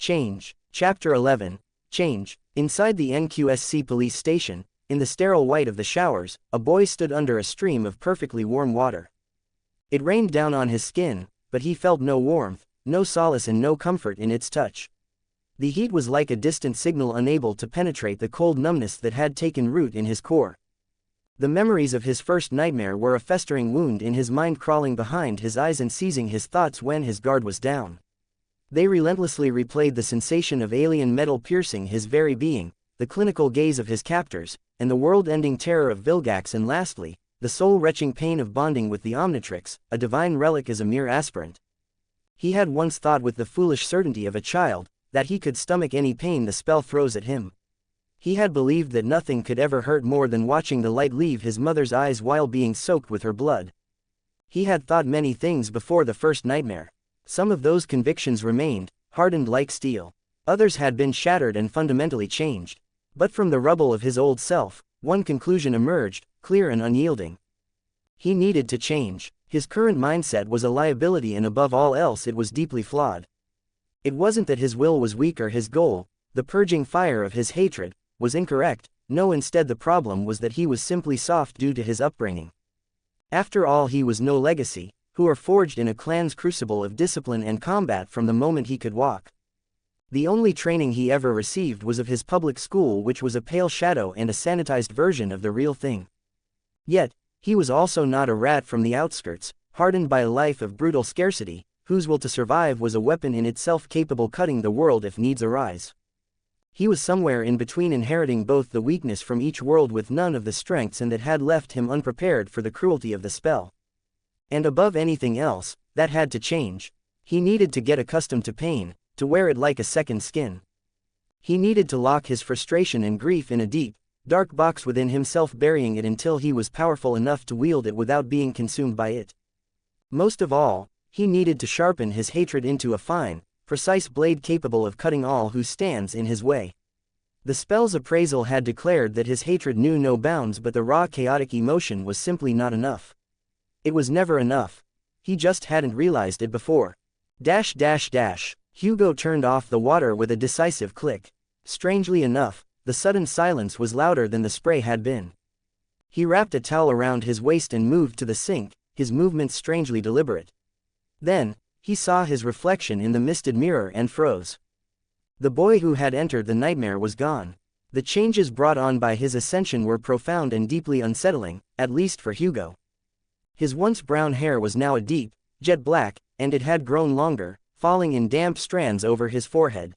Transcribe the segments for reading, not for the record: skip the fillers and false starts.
Change. Chapter 11. Change. Inside the NQSC police station, in the sterile white of the showers, a boy stood under a stream of perfectly warm water. It rained down on his skin, but he felt no warmth, no solace and no comfort in its touch. The heat was like a distant signal unable to penetrate the cold numbness that had taken root in his core. The memories of his first nightmare were a festering wound in his mind, crawling behind his eyes and seizing his thoughts when his guard was down. They relentlessly replayed the sensation of alien metal piercing his very being, the clinical gaze of his captors, and the world-ending terror of Vilgax, and lastly, the soul-wrenching pain of bonding with the Omnitrix, a divine relic as a mere aspirant. He had once thought with the foolish certainty of a child, that he could stomach any pain the spell throws at him. He had believed that nothing could ever hurt more than watching the light leave his mother's eyes while being soaked with her blood. He had thought many things before the first nightmare. Some of those convictions remained, hardened like steel. Others had been shattered and fundamentally changed. But from the rubble of his old self, one conclusion emerged, clear and unyielding. He needed to change. His current mindset was a liability, and above all else it was deeply flawed. It wasn't that his will was weak or his goal, the purging fire of his hatred, was incorrect. No, instead the problem was that he was simply soft due to his upbringing. After all, he was no legacy, who are forged in a clan's crucible of discipline and combat from the moment he could walk. The only training he ever received was of his public school, which was a pale shadow and a sanitized version of the real thing. Yet, he was also not a rat from the outskirts, hardened by a life of brutal scarcity, whose will to survive was a weapon in itself capable of cutting the world if needs arise. He was somewhere in between, inheriting both the weakness from each world with none of the strengths, and that had left him unprepared for the cruelty of the spell. And above anything else, that had to change. He needed to get accustomed to pain, to wear it like a second skin. He needed to lock his frustration and grief in a deep, dark box within himself, burying it until he was powerful enough to wield it without being consumed by it. Most of all, he needed to sharpen his hatred into a fine, precise blade capable of cutting all who stands in his way. The spell's appraisal had declared that his hatred knew no bounds, but the raw chaotic emotion was simply not enough. It was never enough. He just hadn't realized it before. Hugo turned off the water with a decisive click. Strangely enough, the sudden silence was louder than the spray had been. He wrapped a towel around his waist and moved to the sink, his movements strangely deliberate. Then, he saw his reflection in the misted mirror and froze. The boy who had entered the nightmare was gone. The changes brought on by his ascension were profound and deeply unsettling, at least for Hugo. His once brown hair was now a deep, jet black, and it had grown longer, falling in damp strands over his forehead.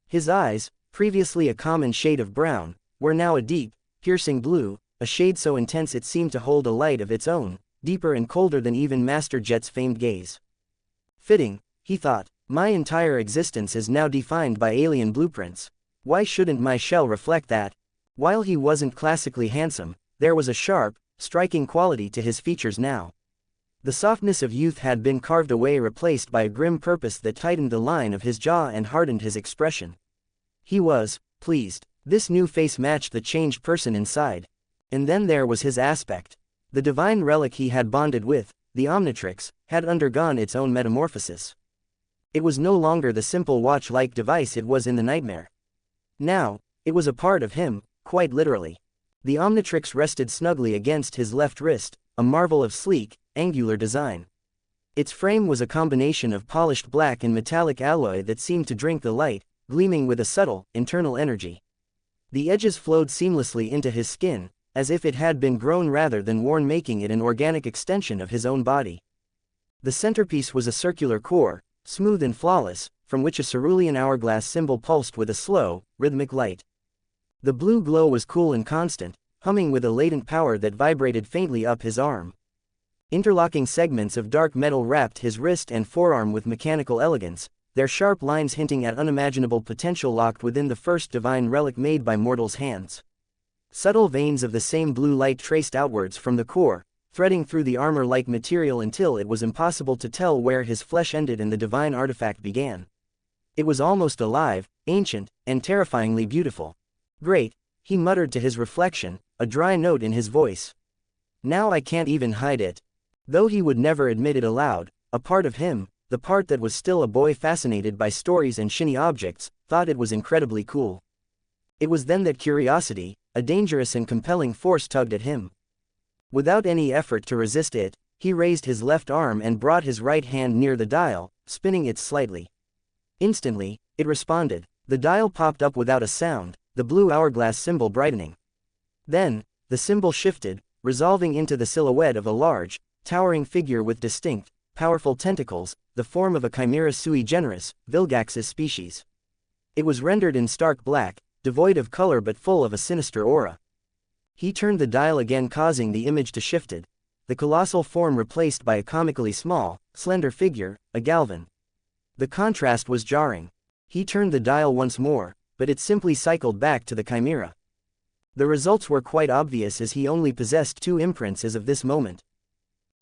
His eyes, previously a common shade of brown, were now a deep, piercing blue, a shade so intense it seemed to hold a light of its own, deeper and colder than even Master Jet's famed gaze. Fitting, he thought. My entire existence is now defined by alien blueprints. Why shouldn't my shell reflect that? While he wasn't classically handsome, there was a sharp, striking quality to his features now. The softness of youth had been carved away, replaced by a grim purpose that tightened the line of his jaw and hardened his expression. He was pleased. This new face matched the changed person inside. And then there was his aspect. The divine relic he had bonded with, the Omnitrix, had undergone its own metamorphosis. It was no longer the simple watch-like device it was in the nightmare. Now, it was a part of him, quite literally. The Omnitrix rested snugly against his left wrist, a marvel of sleek, angular design. Its frame was a combination of polished black and metallic alloy that seemed to drink the light, gleaming with a subtle, internal energy. The edges flowed seamlessly into his skin, as if it had been grown rather than worn, making it an organic extension of his own body. The centerpiece was a circular core, smooth and flawless, from which a cerulean hourglass symbol pulsed with a slow, rhythmic light. The blue glow was cool and constant, humming with a latent power that vibrated faintly up his arm. Interlocking segments of dark metal wrapped his wrist and forearm with mechanical elegance, their sharp lines hinting at unimaginable potential locked within the first divine relic made by mortals' hands. Subtle veins of the same blue light traced outwards from the core, threading through the armor-like material until it was impossible to tell where his flesh ended and the divine artifact began. It was almost alive, ancient, and terrifyingly beautiful. Great, he muttered to his reflection, a dry note in his voice. Now I can't even hide it. Though he would never admit it aloud, a part of him, the part that was still a boy fascinated by stories and shiny objects, thought it was incredibly cool. It was then that curiosity, a dangerous and compelling force, tugged at him. Without any effort to resist it, he raised his left arm and brought his right hand near the dial, spinning it slightly. Instantly, it responded. The dial popped up without a sound, the blue hourglass symbol brightening. Then, the symbol shifted, resolving into the silhouette of a large, towering figure with distinct, powerful tentacles, the form of a chimera sui generis, Vilgaxis species. It was rendered in stark black, devoid of color but full of a sinister aura. He turned the dial again, causing the image to shifted, the colossal form replaced by a comically small, slender figure, a Galvan. The contrast was jarring. He turned the dial once more, but it simply cycled back to the chimera. The results were quite obvious, as he only possessed 2 imprints as of this moment.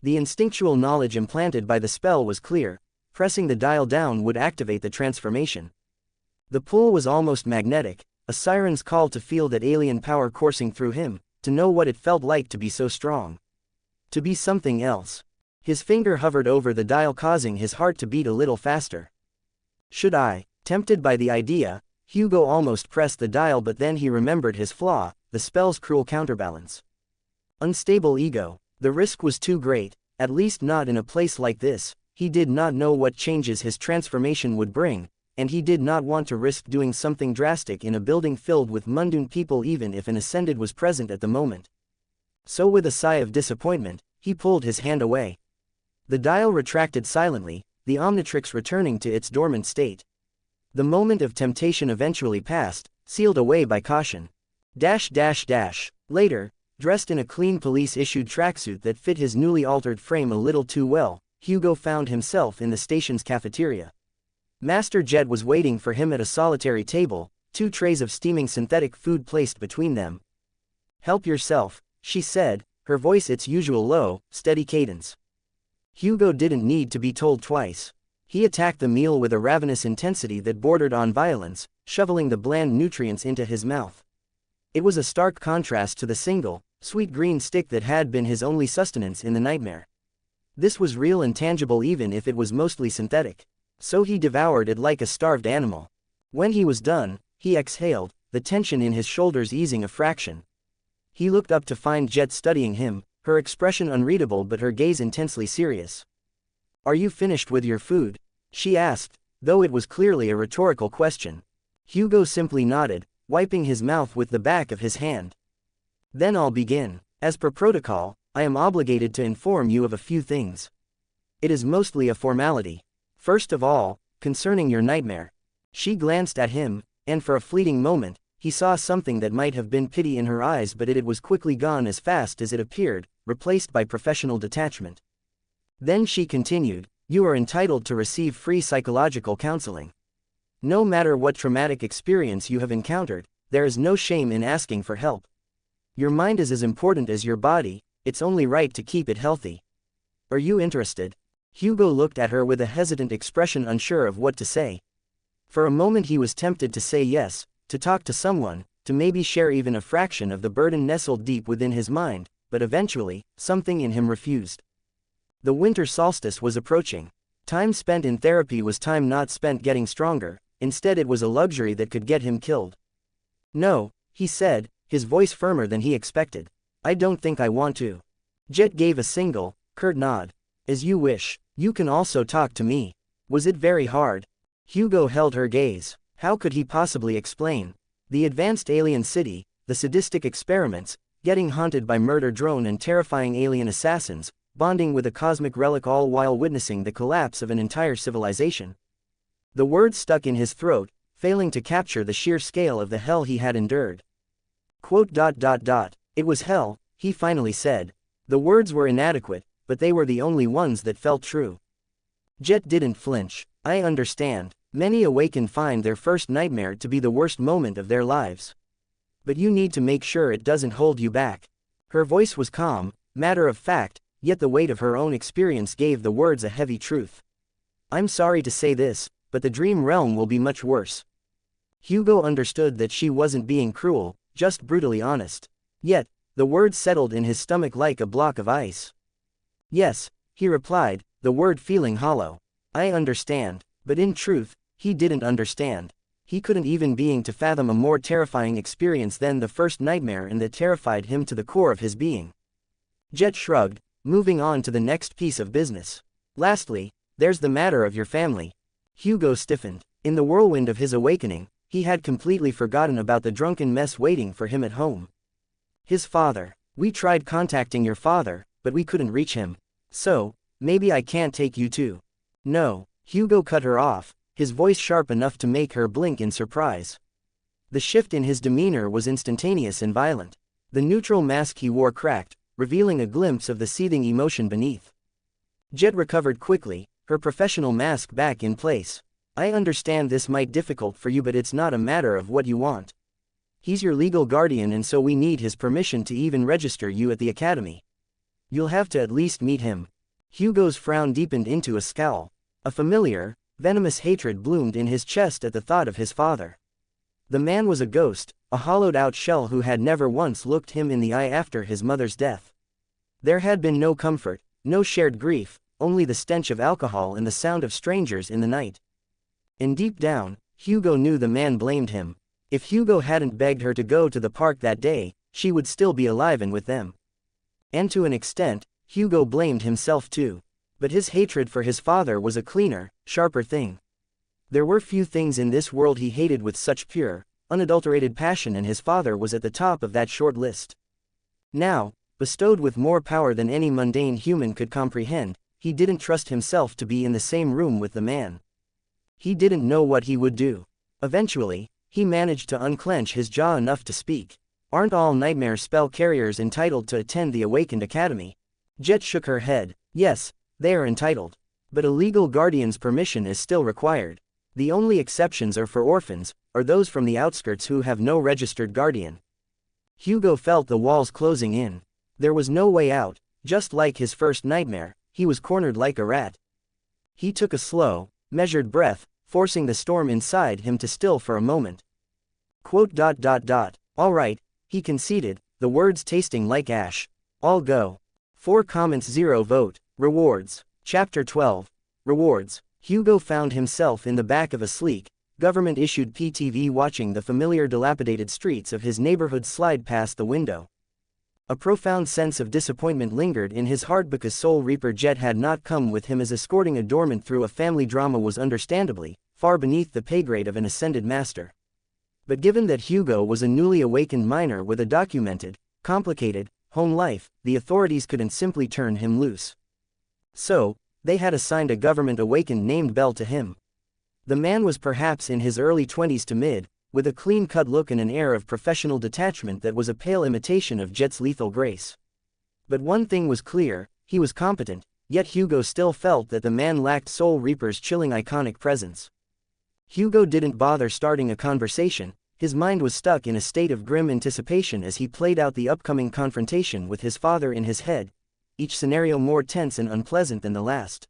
The instinctual knowledge implanted by the spell was clear: pressing the dial down would activate the transformation. The pull was almost magnetic, a siren's call to feel that alien power coursing through him, to know what it felt like to be so strong. To be something else. His finger hovered over the dial, causing his heart to beat a little faster. Should I? Tempted by the idea, Hugo almost pressed the dial, but then he remembered his flaw, the spell's cruel counterbalance. Unstable ego. The risk was too great, at least not in a place like this. He did not know what changes his transformation would bring, and he did not want to risk doing something drastic in a building filled with mundane people, even if an Ascended was present at the moment. So with a sigh of disappointment, he pulled his hand away. The dial retracted silently, the Omnitrix returning to its dormant state. The moment of temptation eventually passed, sealed away by caution. Later, dressed in a clean police-issued tracksuit that fit his newly altered frame a little too well, Hugo found himself in the station's cafeteria. Master Jet was waiting for him at a solitary table, 2 trays of steaming synthetic food placed between them. "Help yourself," she said, her voice its usual low, steady cadence. Hugo didn't need to be told twice. He attacked the meal with a ravenous intensity that bordered on violence, shoveling the bland nutrients into his mouth. It was a stark contrast to the single, sweet green stick that had been his only sustenance in the nightmare. This was real and tangible, even if it was mostly synthetic. So he devoured it like a starved animal. When he was done, he exhaled, the tension in his shoulders easing a fraction. He looked up to find Jet studying him, her expression unreadable but her gaze intensely serious. "Are you finished with your food?" she asked, though it was clearly a rhetorical question. Hugo simply nodded, wiping his mouth with the back of his hand. "Then I'll begin. As per protocol, I am obligated to inform you of a few things. It is mostly a formality. First of all, concerning your nightmare." She glanced at him, and for a fleeting moment, he saw something that might have been pity in her eyes, but it was quickly gone as fast as it appeared, replaced by professional detachment. Then she continued, "You are entitled to receive free psychological counseling. No matter what traumatic experience you have encountered, there is no shame in asking for help. Your mind is as important as your body, it's only right to keep it healthy. Are you interested?" Hugo looked at her with a hesitant expression, unsure of what to say. For a moment he was tempted to say yes, to talk to someone, to maybe share even a fraction of the burden nestled deep within his mind, but eventually, something in him refused. The winter solstice was approaching. Time spent in therapy was time not spent getting stronger, instead it was a luxury that could get him killed. "No," he said, his voice firmer than he expected. "I don't think I want to." Jet gave a single, curt nod. "As you wish. You can also talk to me." Was it very hard? Hugo held her gaze. How could he possibly explain? The advanced alien city, the sadistic experiments, getting haunted by murder drone and terrifying alien assassins, bonding with a cosmic relic, all while witnessing the collapse of an entire civilization. The words stuck in his throat, failing to capture the sheer scale of the hell he had endured. "It was hell," he finally said. The words were inadequate, but they were the only ones that felt true. Jet didn't flinch. "I understand. Many awaken find their first nightmare to be the worst moment of their lives. But you need to make sure it doesn't hold you back." Her voice was calm, matter of fact, yet the weight of her own experience gave the words a heavy truth. "I'm sorry to say this, but the dream realm will be much worse." Hugo understood that she wasn't being cruel, just brutally honest. Yet, the words settled in his stomach like a block of ice. "Yes," he replied, the word feeling hollow. I understand, but in truth, he didn't understand. He couldn't even begin to fathom a more terrifying experience than the first nightmare, and that terrified him to the core of his being. Jet shrugged, moving on to the next piece of business. Lastly, there's the matter of your family. Hugo stiffened. In the whirlwind of his awakening, he had completely forgotten about the drunken mess waiting for him at home. His father. We tried contacting your father, but we couldn't reach him. So, maybe I can't take you too. No, Hugo cut her off, his voice sharp enough to make her blink in surprise. The shift in his demeanor was instantaneous and violent. The neutral mask he wore cracked, revealing a glimpse of the seething emotion beneath. Jet recovered quickly, her professional mask back in place. I understand this might be difficult for you, but it's not a matter of what you want. He's your legal guardian, and so we need his permission to even register you at the academy. You'll have to at least meet him. Hugo's frown deepened into a scowl. A familiar, venomous hatred bloomed in his chest at the thought of his father. The man was a ghost, a hollowed-out shell who had never once looked him in the eye after his mother's death. There had been no comfort, no shared grief, only the stench of alcohol and the sound of strangers in the night. And deep down, Hugo knew the man blamed him. If Hugo hadn't begged her to go to the park that day, she would still be alive and with them. And to an extent, Hugo blamed himself too. But his hatred for his father was a cleaner, sharper thing. There were few things in this world he hated with such pure, unadulterated passion, and his father was at the top of that short list. Now, bestowed with more power than any mundane human could comprehend, he didn't trust himself to be in the same room with the man. He didn't know what he would do. Eventually, he managed to unclench his jaw enough to speak. Aren't all nightmare spell carriers entitled to attend the Awakened Academy? Jet shook her head. Yes, they are entitled. But a legal guardian's permission is still required. The only exceptions are for orphans, or those from the outskirts who have no registered guardian. Hugo felt the walls closing in. There was no way out. Just like his first nightmare, he was cornered like a rat. He took a slow, measured breath, forcing the storm inside him to still for a moment. All right, he conceded, the words tasting like ash. I'll go. 4 comments 0 vote. Rewards. Chapter 12. Rewards. Hugo found himself in the back of a sleek, government-issued PTV watching the familiar dilapidated streets of his neighborhood slide past the window. A profound sense of disappointment lingered in his heart because Soul Reaper Jet had not come with him, as escorting a dormant through a family drama was understandably far beneath the pay grade of an ascended master. But given that Hugo was a newly awakened minor with a documented, complicated, home life, the authorities couldn't simply turn him loose. So, they had assigned a government awakened named Bell to him. The man was perhaps in his early 20s to mid, with a clean-cut look and an air of professional detachment that was a pale imitation of Jet's lethal grace. But one thing was clear, he was competent, yet Hugo still felt that the man lacked Soul Reaper's chilling iconic presence. Hugo didn't bother starting a conversation, his mind was stuck in a state of grim anticipation as he played out the upcoming confrontation with his father in his head, each scenario more tense and unpleasant than the last.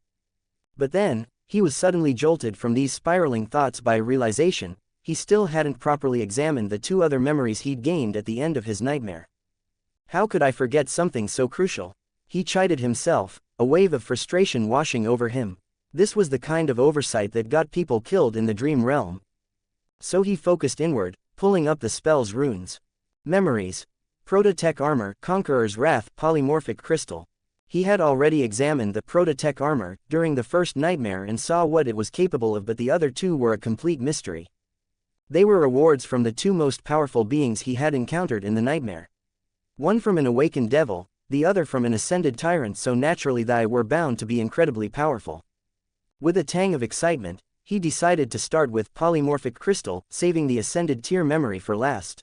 But then, he was suddenly jolted from these spiraling thoughts by a realization: he still hadn't properly examined the 2 other memories he'd gained at the end of his nightmare. How could I forget something so crucial? He chided himself, a wave of frustration washing over him. This was the kind of oversight that got people killed in the dream realm. So he focused inward, pulling up the spell's runes. Memories. Proto-Tech Armor, Conqueror's Wrath, Polymorphic Crystal. He had already examined the Proto-Tech Armor during the first nightmare and saw what it was capable of, but the other 2 were a complete mystery. They were rewards from the 2 most powerful beings he had encountered in the nightmare. One from an awakened devil, the other from an ascended tyrant, so naturally they were bound to be incredibly powerful. With a tang of excitement, he decided to start with Polymorphic Crystal, saving the ascended tier memory for last.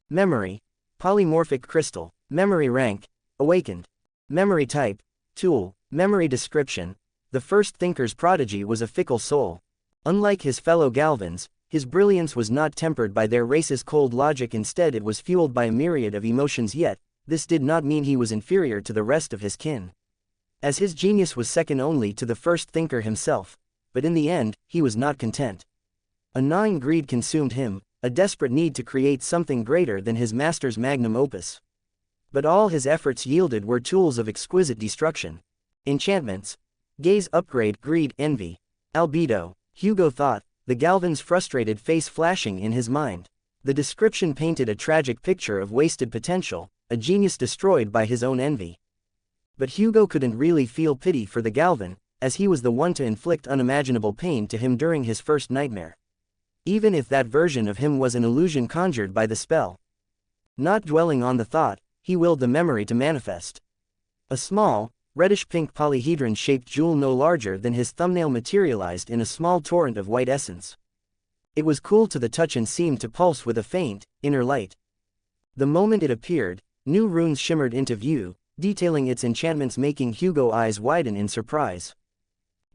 Memory. Polymorphic Crystal. Memory rank. Awakened. Memory type. Tool. Memory description. The first thinker's prodigy was a fickle soul. Unlike his fellow Galvans, his brilliance was not tempered by their race's cold logic, instead it was fueled by a myriad of emotions, yet this did not mean he was inferior to the rest of his kin. As his genius was second only to the first thinker himself, but in the end, he was not content. A gnawing greed consumed him, a desperate need to create something greater than his master's magnum opus. But all his efforts yielded were tools of exquisite destruction. Enchantments. Gaze, upgrade, greed, envy. Albedo, Hugo thought, the Galvan's frustrated face flashing in his mind. The description painted a tragic picture of wasted potential, a genius destroyed by his own envy. But Hugo couldn't really feel pity for the Galvan, as he was the one to inflict unimaginable pain to him during his first nightmare. Even if that version of him was an illusion conjured by the spell. Not dwelling on the thought, he willed the memory to manifest. A small, reddish-pink polyhedron-shaped jewel no larger than his thumbnail materialized in a small torrent of white essence. It was cool to the touch and seemed to pulse with a faint, inner light. The moment it appeared, new runes shimmered into view, detailing its enchantments, making Hugo's eyes widen in surprise.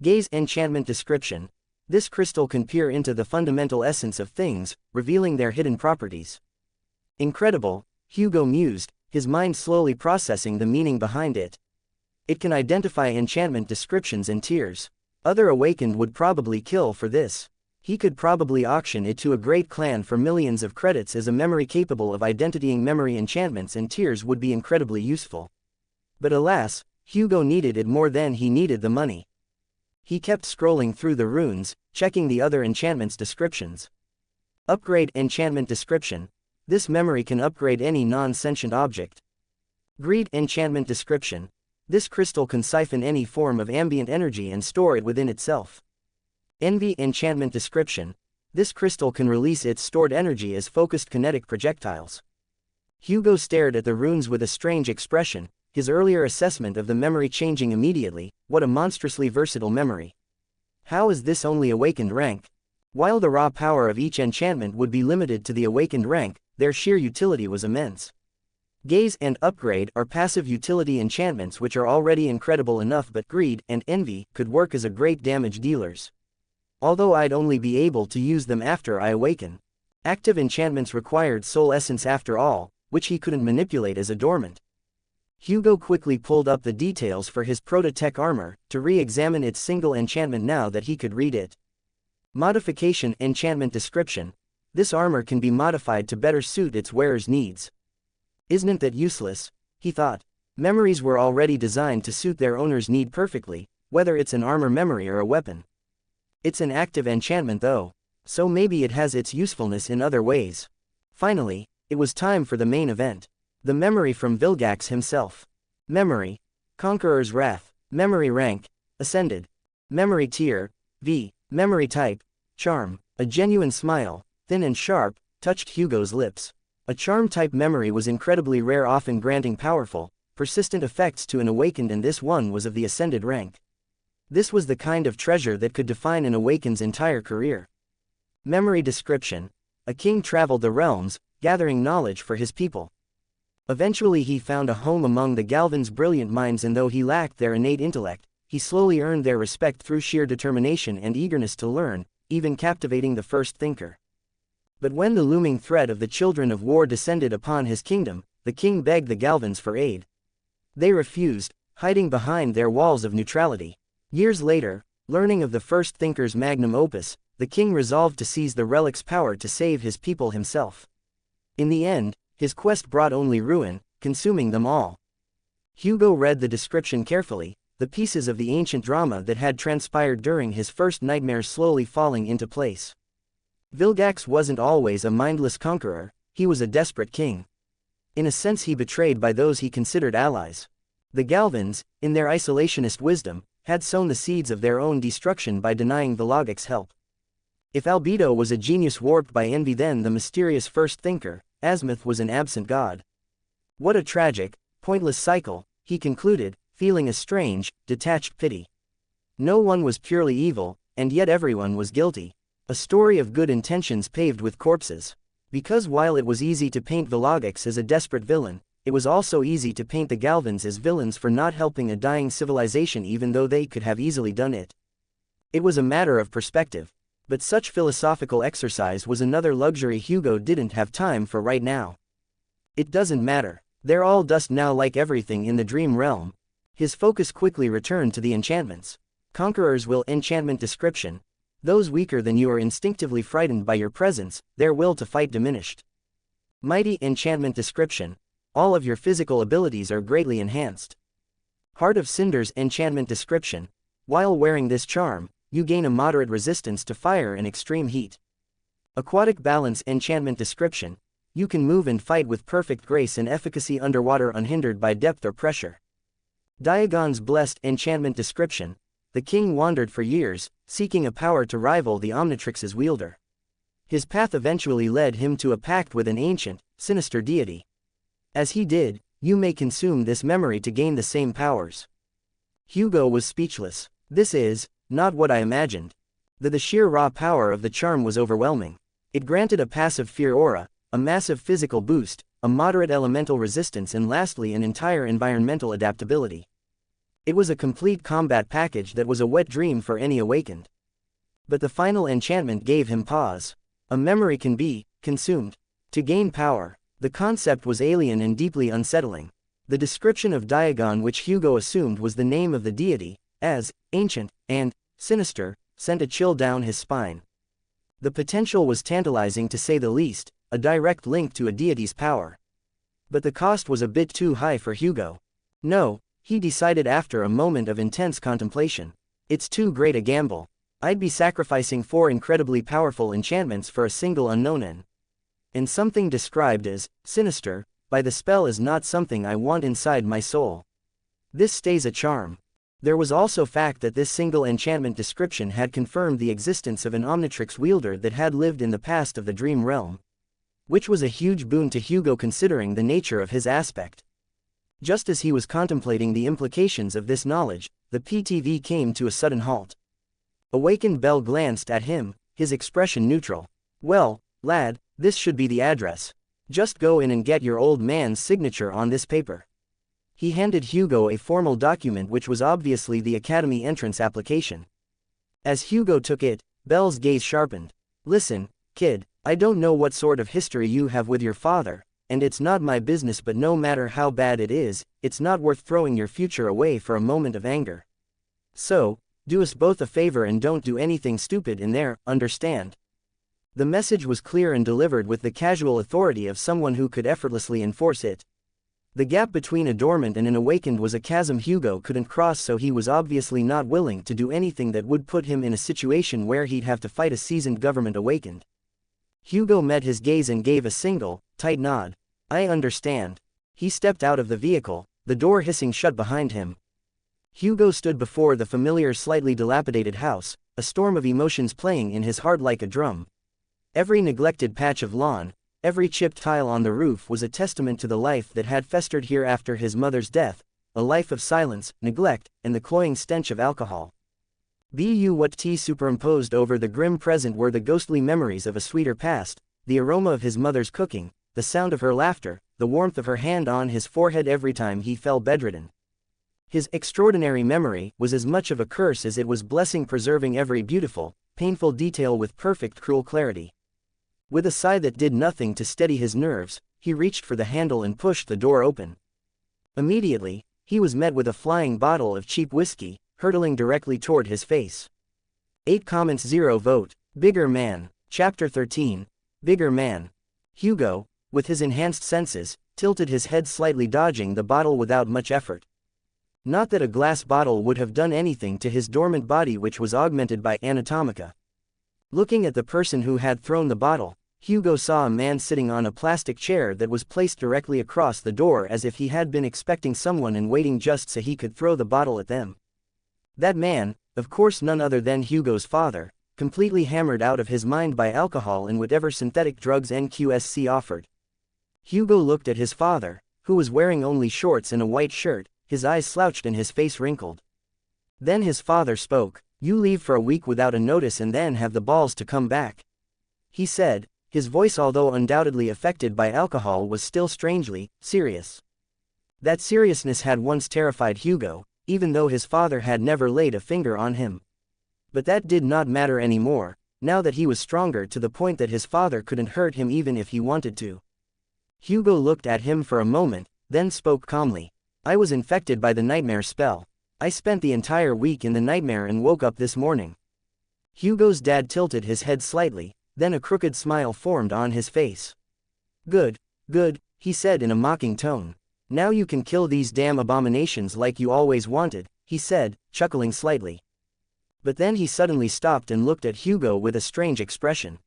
Gaze enchantment description. This crystal can peer into the fundamental essence of things, revealing their hidden properties. Incredible, Hugo mused, his mind slowly processing the meaning behind it. It can identify enchantment descriptions and tiers. Other awakened would probably kill for this. He could probably auction it to a great clan for millions of credits, as a memory capable of identifying memory enchantments and tiers would be incredibly useful. But alas, Hugo needed it more than he needed the money. He kept scrolling through the runes, checking the other enchantments descriptions. Upgrade enchantment description. This memory can upgrade any non-sentient object. Greed enchantment description. This crystal can siphon any form of ambient energy and store it within itself. Envy enchantment description. This crystal can release its stored energy as focused kinetic projectiles. Hugo stared at the runes with a strange expression, his earlier assessment of the memory changing immediately. What a monstrously versatile memory. How is this only awakened rank? While the raw power of each enchantment would be limited to the awakened rank, their sheer utility was immense. Gaze and Upgrade are passive utility enchantments which are already incredible enough, but Greed and Envy could work as a great damage dealers. Although I'd only be able to use them after I awaken. Active enchantments required soul essence after all, which he couldn't manipulate as a dormant. Hugo quickly pulled up the details for his proto-tech armor, to re-examine its single enchantment now that he could read it. Modification enchantment description. This armor can be modified to better suit its wearer's needs. Isn't that useless? He thought. Memories were already designed to suit their owner's need perfectly, whether it's an armor memory or a weapon. It's an active enchantment though, so maybe it has its usefulness in other ways. Finally, it was time for the main event. The memory from Vilgax himself. Memory. Conqueror's Wrath. Memory rank. Ascended. Memory tier. V. Memory type. Charm. A genuine smile, thin and sharp, touched Hugo's lips. A charm-type memory was incredibly rare, often granting powerful, persistent effects to an awakened, and this one was of the ascended rank. This was the kind of treasure that could define an awakened's entire career. Memory description. A king traveled the realms, gathering knowledge for his people. Eventually he found a home among the Galvan's brilliant minds, and though he lacked their innate intellect, he slowly earned their respect through sheer determination and eagerness to learn, even captivating the first thinker. But when the looming threat of the children of war descended upon his kingdom, the king begged the Galvans for aid. They refused, hiding behind their walls of neutrality. Years later, learning of the first thinker's magnum opus, the king resolved to seize the relic's power to save his people himself. In the end, his quest brought only ruin, consuming them all. Hugo read the description carefully, the pieces of the ancient drama that had transpired during his first nightmare slowly falling into place. Vilgax wasn't always a mindless conqueror, he was a desperate king. In a sense, he betrayed by those he considered allies. The Galvans, in their isolationist wisdom, had sown the seeds of their own destruction by denying Vilgax's help. If Albedo was a genius warped by envy, then the mysterious first thinker, Azimuth, was an absent god. What a tragic, pointless cycle, he concluded, feeling a strange, detached pity. No one was purely evil, and yet everyone was guilty. A story of good intentions paved with corpses. Because while it was easy to paint Vilgax as a desperate villain, it was also easy to paint the Galvans as villains for not helping a dying civilization, even though they could have easily done it. It was a matter of perspective. But such philosophical exercise was another luxury Hugo didn't have time for right now. It doesn't matter. They're all dust now, like everything in the dream realm. His focus quickly returned to the enchantments. Conqueror's Will enchantment description. Those weaker than you are instinctively frightened by your presence, their will to fight diminished. Mighty enchantment description. All of your physical abilities are greatly enhanced. Heart of Cinders enchantment description. While wearing this charm, you gain a moderate resistance to fire and extreme heat. Aquatic balance enchantment description, you can move and fight with perfect grace and efficacy underwater unhindered by depth or pressure. Diagon's blessed enchantment description, the king wandered for years, seeking a power to rival the Omnitrix's wielder. His path eventually led him to a pact with an ancient, sinister deity. As he did, you may consume this memory to gain the same powers. Hugo was speechless. This is not what I imagined. The sheer raw power of the charm was overwhelming. It granted a passive fear aura, a massive physical boost, a moderate elemental resistance, and lastly an entire environmental adaptability. It was a complete combat package that was a wet dream for any awakened. But the final enchantment gave him pause. A memory can be consumed to gain power. The concept was alien and deeply unsettling. The description of Diagon which Hugo assumed was the name of the deity, as ancient and sinister, sent a chill down his spine. The potential was tantalizing to say the least, a direct link to a deity's power. But the cost was a bit too high for Hugo. No, he decided after a moment of intense contemplation. It's too great a gamble. I'd be sacrificing 4 incredibly powerful enchantments for a single unknown N. And something described as sinister by the spell is not something I want inside my soul. This stays a charm. There was also fact that this single enchantment description had confirmed the existence of an Omnitrix wielder that had lived in the past of the dream realm, which was a huge boon to Hugo considering the nature of his aspect. Just as he was contemplating the implications of this knowledge, the PTV came to a sudden halt. Awakened Bell glanced at him, his expression neutral. Well, lad, this should be the address. Just go in and get your old man's signature on this paper. He handed Hugo a formal document which was obviously the academy entrance application. As Hugo took it, Bell's gaze sharpened. Listen, kid, I don't know what sort of history you have with your father, and it's not my business, but no matter how bad it is, it's not worth throwing your future away for a moment of anger. So, do us both a favor and don't do anything stupid in there, understand? The message was clear and delivered with the casual authority of someone who could effortlessly enforce it. The gap between a dormant and an awakened was a chasm Hugo couldn't cross, so he was obviously not willing to do anything that would put him in a situation where he'd have to fight a seasoned government awakened. Hugo met his gaze and gave a single, tight nod. I understand. He stepped out of the vehicle, the door hissing shut behind him. Hugo stood before the familiar slightly dilapidated house, a storm of emotions playing in his heart like a drum. Every neglected patch of lawn, every chipped tile on the roof was a testament to the life that had festered here after his mother's death, a life of silence, neglect, and the cloying stench of alcohol. What T superimposed over the grim present were the ghostly memories of a sweeter past, the aroma of his mother's cooking, the sound of her laughter, the warmth of her hand on his forehead every time he fell bedridden. His extraordinary memory was as much of a curse as it was blessing, preserving every beautiful, painful detail with perfect cruel clarity. With a sigh that did nothing to steady his nerves, he reached for the handle and pushed the door open. Immediately, he was met with a flying bottle of cheap whiskey, hurtling directly toward his face. 8 comments 0 vote. Bigger Man. Chapter 13. Bigger Man. Hugo, with his enhanced senses, tilted his head slightly, dodging the bottle without much effort. Not that a glass bottle would have done anything to his dormant body, which was augmented by anatomica. Looking at the person who had thrown the bottle, Hugo saw a man sitting on a plastic chair that was placed directly across the door, as if he had been expecting someone and waiting just so he could throw the bottle at them. That man, of course none other than Hugo's father, completely hammered out of his mind by alcohol and whatever synthetic drugs NQSC offered. Hugo looked at his father, who was wearing only shorts and a white shirt, his eyes slouched and his face wrinkled. Then his father spoke. You leave for a week without a notice and then have the balls to come back, he said. His voice, although undoubtedly affected by alcohol, was still strangely serious. That seriousness had once terrified Hugo, even though his father had never laid a finger on him. But that did not matter anymore, now that he was stronger to the point that his father couldn't hurt him even if he wanted to. Hugo looked at him for a moment, then spoke calmly. I was infected by the nightmare spell. I spent the entire week in the nightmare and woke up this morning. Hugo's dad tilted his head slightly, then a crooked smile formed on his face. Good, good, he said in a mocking tone. Now you can kill these damn abominations like you always wanted, he said, chuckling slightly. But then he suddenly stopped and looked at Hugo with a strange expression.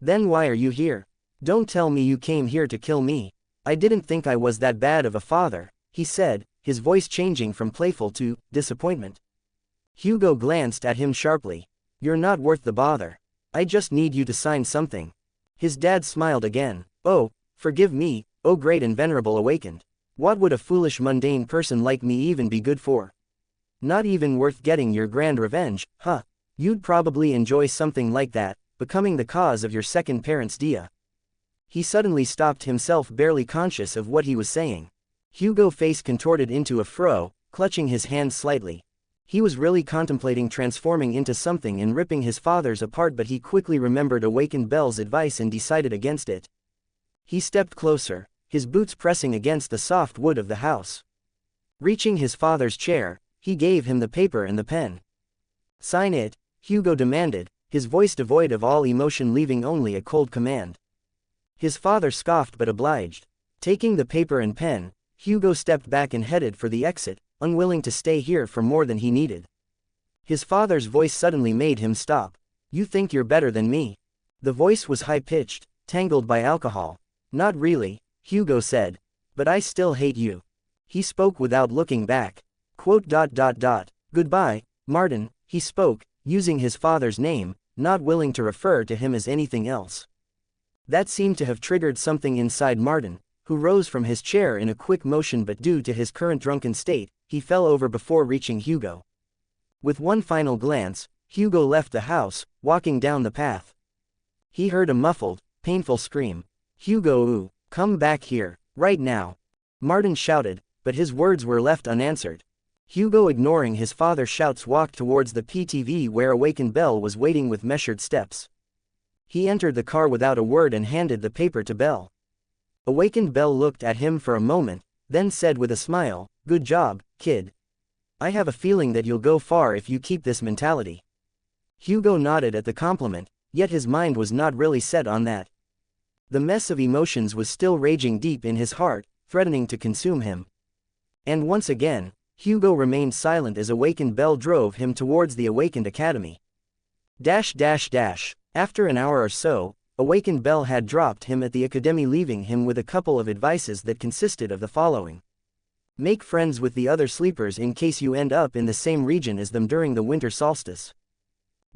Then why are you here? Don't tell me you came here to kill me. I didn't think I was that bad of a father, he said, his voice changing from playful to disappointment. Hugo glanced at him sharply. You're not worth the bother. I just need you to sign something. His dad smiled again. Oh, forgive me, oh great and venerable awakened. What would a foolish mundane person like me even be good for? Not even worth getting your grand revenge, huh? You'd probably enjoy something like that, becoming the cause of your second parent's dia. He suddenly stopped himself, barely conscious of what he was saying. Hugo's face contorted into a frown, clutching his hands slightly. He was really contemplating transforming into something and ripping his father's apart, but he quickly remembered awakened Belle's advice and decided against it. He stepped closer, his boots pressing against the soft wood of the house. Reaching his father's chair, he gave him the paper and the pen. Sign it, Hugo demanded, his voice devoid of all emotion, leaving only a cold command. His father scoffed but obliged. Taking the paper and pen, Hugo stepped back and headed for the exit, unwilling to stay here for more than he needed. His father's voice suddenly made him stop. You think you're better than me? The voice was high-pitched, tangled by alcohol. Not really, Hugo said. But I still hate you. He spoke without looking back. Goodbye, Martin, he spoke, using his father's name, not willing to refer to him as anything else. That seemed to have triggered something inside Martin, who rose from his chair in a quick motion, but due to his current drunken state, he fell over before reaching Hugo. With one final glance, Hugo left the house, walking down the path. He heard a muffled, painful scream. Hugo, come back here, right now. Martin shouted, but his words were left unanswered. Hugo, ignoring his father's shouts, walked towards the PTV where awakened Belle was waiting with measured steps. He entered the car without a word and handed the paper to Belle. Awakened Belle looked at him for a moment, then said with a smile, "Good job, kid. I have a feeling that you'll go far if you keep this mentality." Hugo nodded at the compliment, yet his mind was not really set on that. The mess of emotions was still raging deep in his heart, threatening to consume him. And once again, Hugo remained silent as awakened Belle drove him towards the Awakened Academy. After an hour or so, awakened Belle had dropped him at the academy, leaving him with a couple of advices that consisted of the following. Make friends with the other sleepers in case you end up in the same region as them during the winter solstice.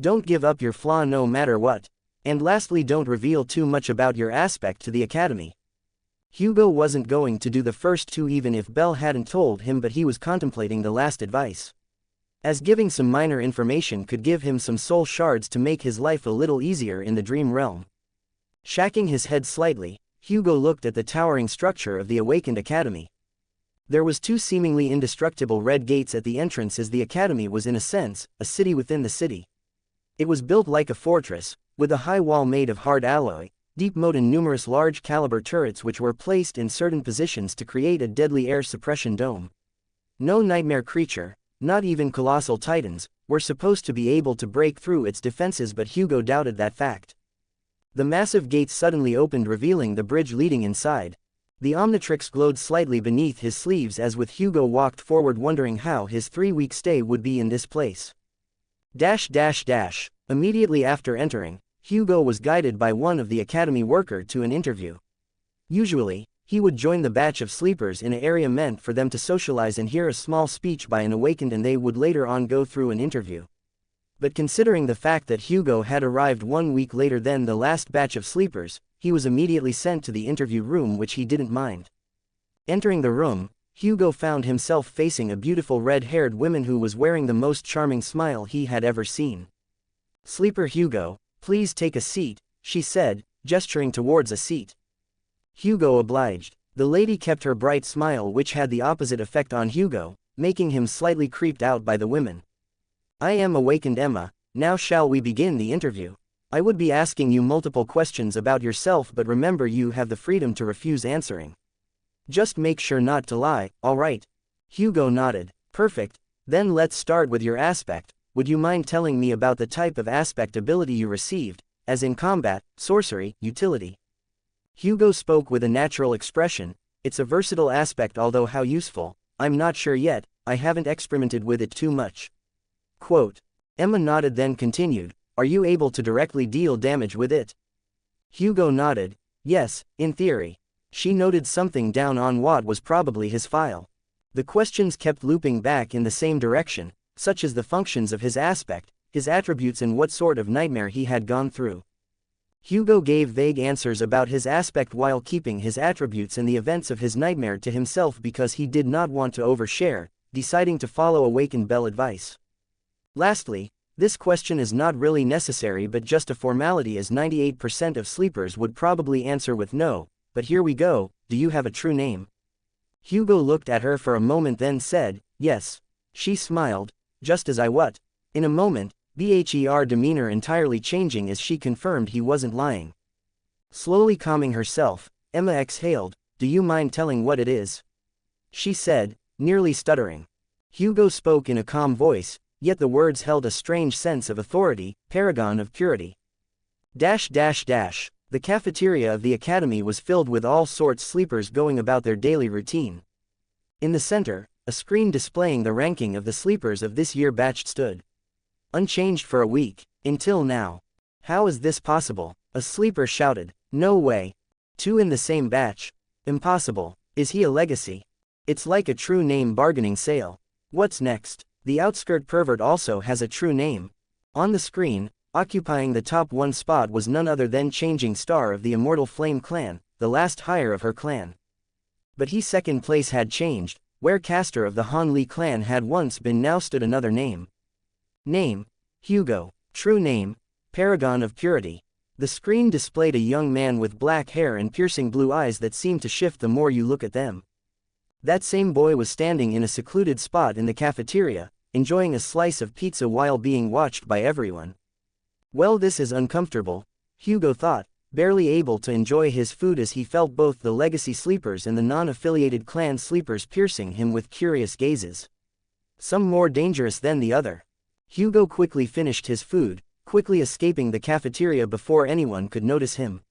Don't give up your flaw no matter what. And lastly, don't reveal too much about your aspect to the academy. Hugo wasn't going to do the first two even if Belle hadn't told him, but he was contemplating the last advice, as giving some minor information could give him some soul shards to make his life a little easier in the dream realm. Shaking his head slightly, Hugo looked at the towering structure of the Awakened Academy. There was two seemingly indestructible red gates at the entrance, as the academy was in a sense, a city within the city. It was built like a fortress, with a high wall made of hard alloy, deep moat and numerous large caliber turrets which were placed in certain positions to create a deadly air suppression dome. No nightmare creature, not even colossal titans, were supposed to be able to break through its defenses, but Hugo doubted that fact. The massive gates suddenly opened, revealing the bridge leading inside. The Omnitrix glowed slightly beneath his sleeves as with Hugo walked forward, wondering how his 3-week stay would be in this place. Immediately after entering, Hugo was guided by one of the academy worker to an interview. Usually, he would join the batch of sleepers in an area meant for them to socialize and hear a small speech by an awakened, and they would later on go through an interview. But considering the fact that Hugo had arrived 1 week later than the last batch of sleepers, he was immediately sent to the interview room, which he didn't mind. Entering the room, Hugo found himself facing a beautiful red-haired woman who was wearing the most charming smile he had ever seen. "Sleeper Hugo, please take a seat," she said, gesturing towards a seat. Hugo obliged. The lady kept her bright smile, which had the opposite effect on Hugo, making him slightly creeped out by the women. "I am Awakened Emma, now shall we begin the interview? I would be asking you multiple questions about yourself, but remember you have the freedom to refuse answering. Just make sure not to lie, alright?" Hugo nodded. "Perfect, then let's start with your aspect. Would you mind telling me about the type of aspect ability you received, as in combat, sorcery, utility?" Hugo spoke with a natural expression. "It's a versatile aspect, although how useful, I'm not sure yet, I haven't experimented with it too much." Quote. Emma nodded then continued, "Are you able to directly deal damage with it?" Hugo nodded. Yes, in theory. She noted something down on what was probably his file. The questions kept looping back in the same direction, such as the functions of his aspect, his attributes and what sort of nightmare he had gone through. Hugo gave vague answers about his aspect while keeping his attributes and the events of his nightmare to himself because he did not want to overshare, deciding to follow Awakened Bell advice. Lastly, this question is not really necessary but just a formality as 98% of sleepers would probably answer with no, but here we go, do you have a true name? Hugo looked at her for a moment then said, yes. She smiled, just as I what? In a moment, her demeanor entirely changing as she confirmed he wasn't lying. Slowly calming herself, Emma exhaled, do you mind telling what it is? She said, nearly stuttering. Hugo spoke in a calm voice, yet the words held a strange sense of authority, paragon of purity. The cafeteria of the academy was filled with all sorts sleepers going about their daily routine. In the center, a screen displaying the ranking of the sleepers of this year batch stood. Unchanged for a week, until now. How is this possible? A sleeper shouted. No way. 2 in the same batch. Impossible. Is he a legacy? It's like a true name bargaining sale. What's next? The outskirt pervert also has a true name. On the screen, occupying the top 1 spot was none other than Changing Star of the Immortal Flame clan, the last hire of her clan. But he second place had changed, where caster of the Han Li clan had once been now stood another name. Name, Hugo. True name, Paragon of Purity. The screen displayed a young man with black hair and piercing blue eyes that seemed to shift the more you look at them. That same boy was standing in a secluded spot in the cafeteria, enjoying a slice of pizza while being watched by everyone. Well, this is uncomfortable, Hugo thought, barely able to enjoy his food as he felt both the legacy sleepers and the non-affiliated clan sleepers piercing him with curious gazes. Some more dangerous than the other. Hugo quickly finished his food, quickly escaping the cafeteria before anyone could notice him.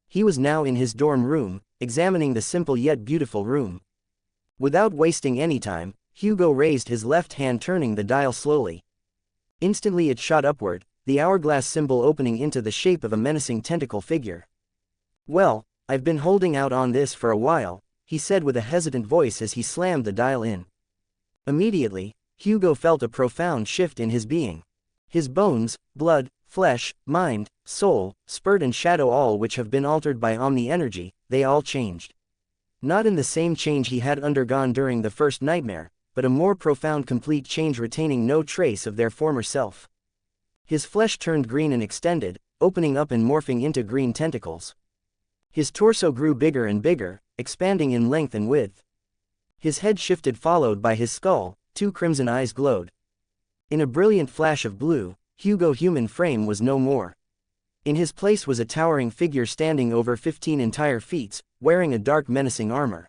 He was now in his dorm room, examining the simple yet beautiful room. Without wasting any time, Hugo raised his left hand turning the dial slowly. Instantly it shot upward, the hourglass symbol opening into the shape of a menacing tentacle figure. Well, I've been holding out on this for a while, he said with a hesitant voice as he slammed the dial in. Immediately, Hugo felt a profound shift in his being. His bones, blood, flesh, mind, soul, spirit and shadow, all which have been altered by Omni energy, they all changed. Not in the same change he had undergone during the first nightmare, but a more profound complete change retaining no trace of their former self. His flesh turned green and extended, opening up and morphing into green tentacles. His torso grew bigger and bigger, expanding in length and width. His head shifted followed by his skull, 2 crimson eyes glowed. In a brilliant flash of blue, Hugo human frame was no more. In his place was a towering figure standing over 15 entire feet, wearing a dark menacing armor.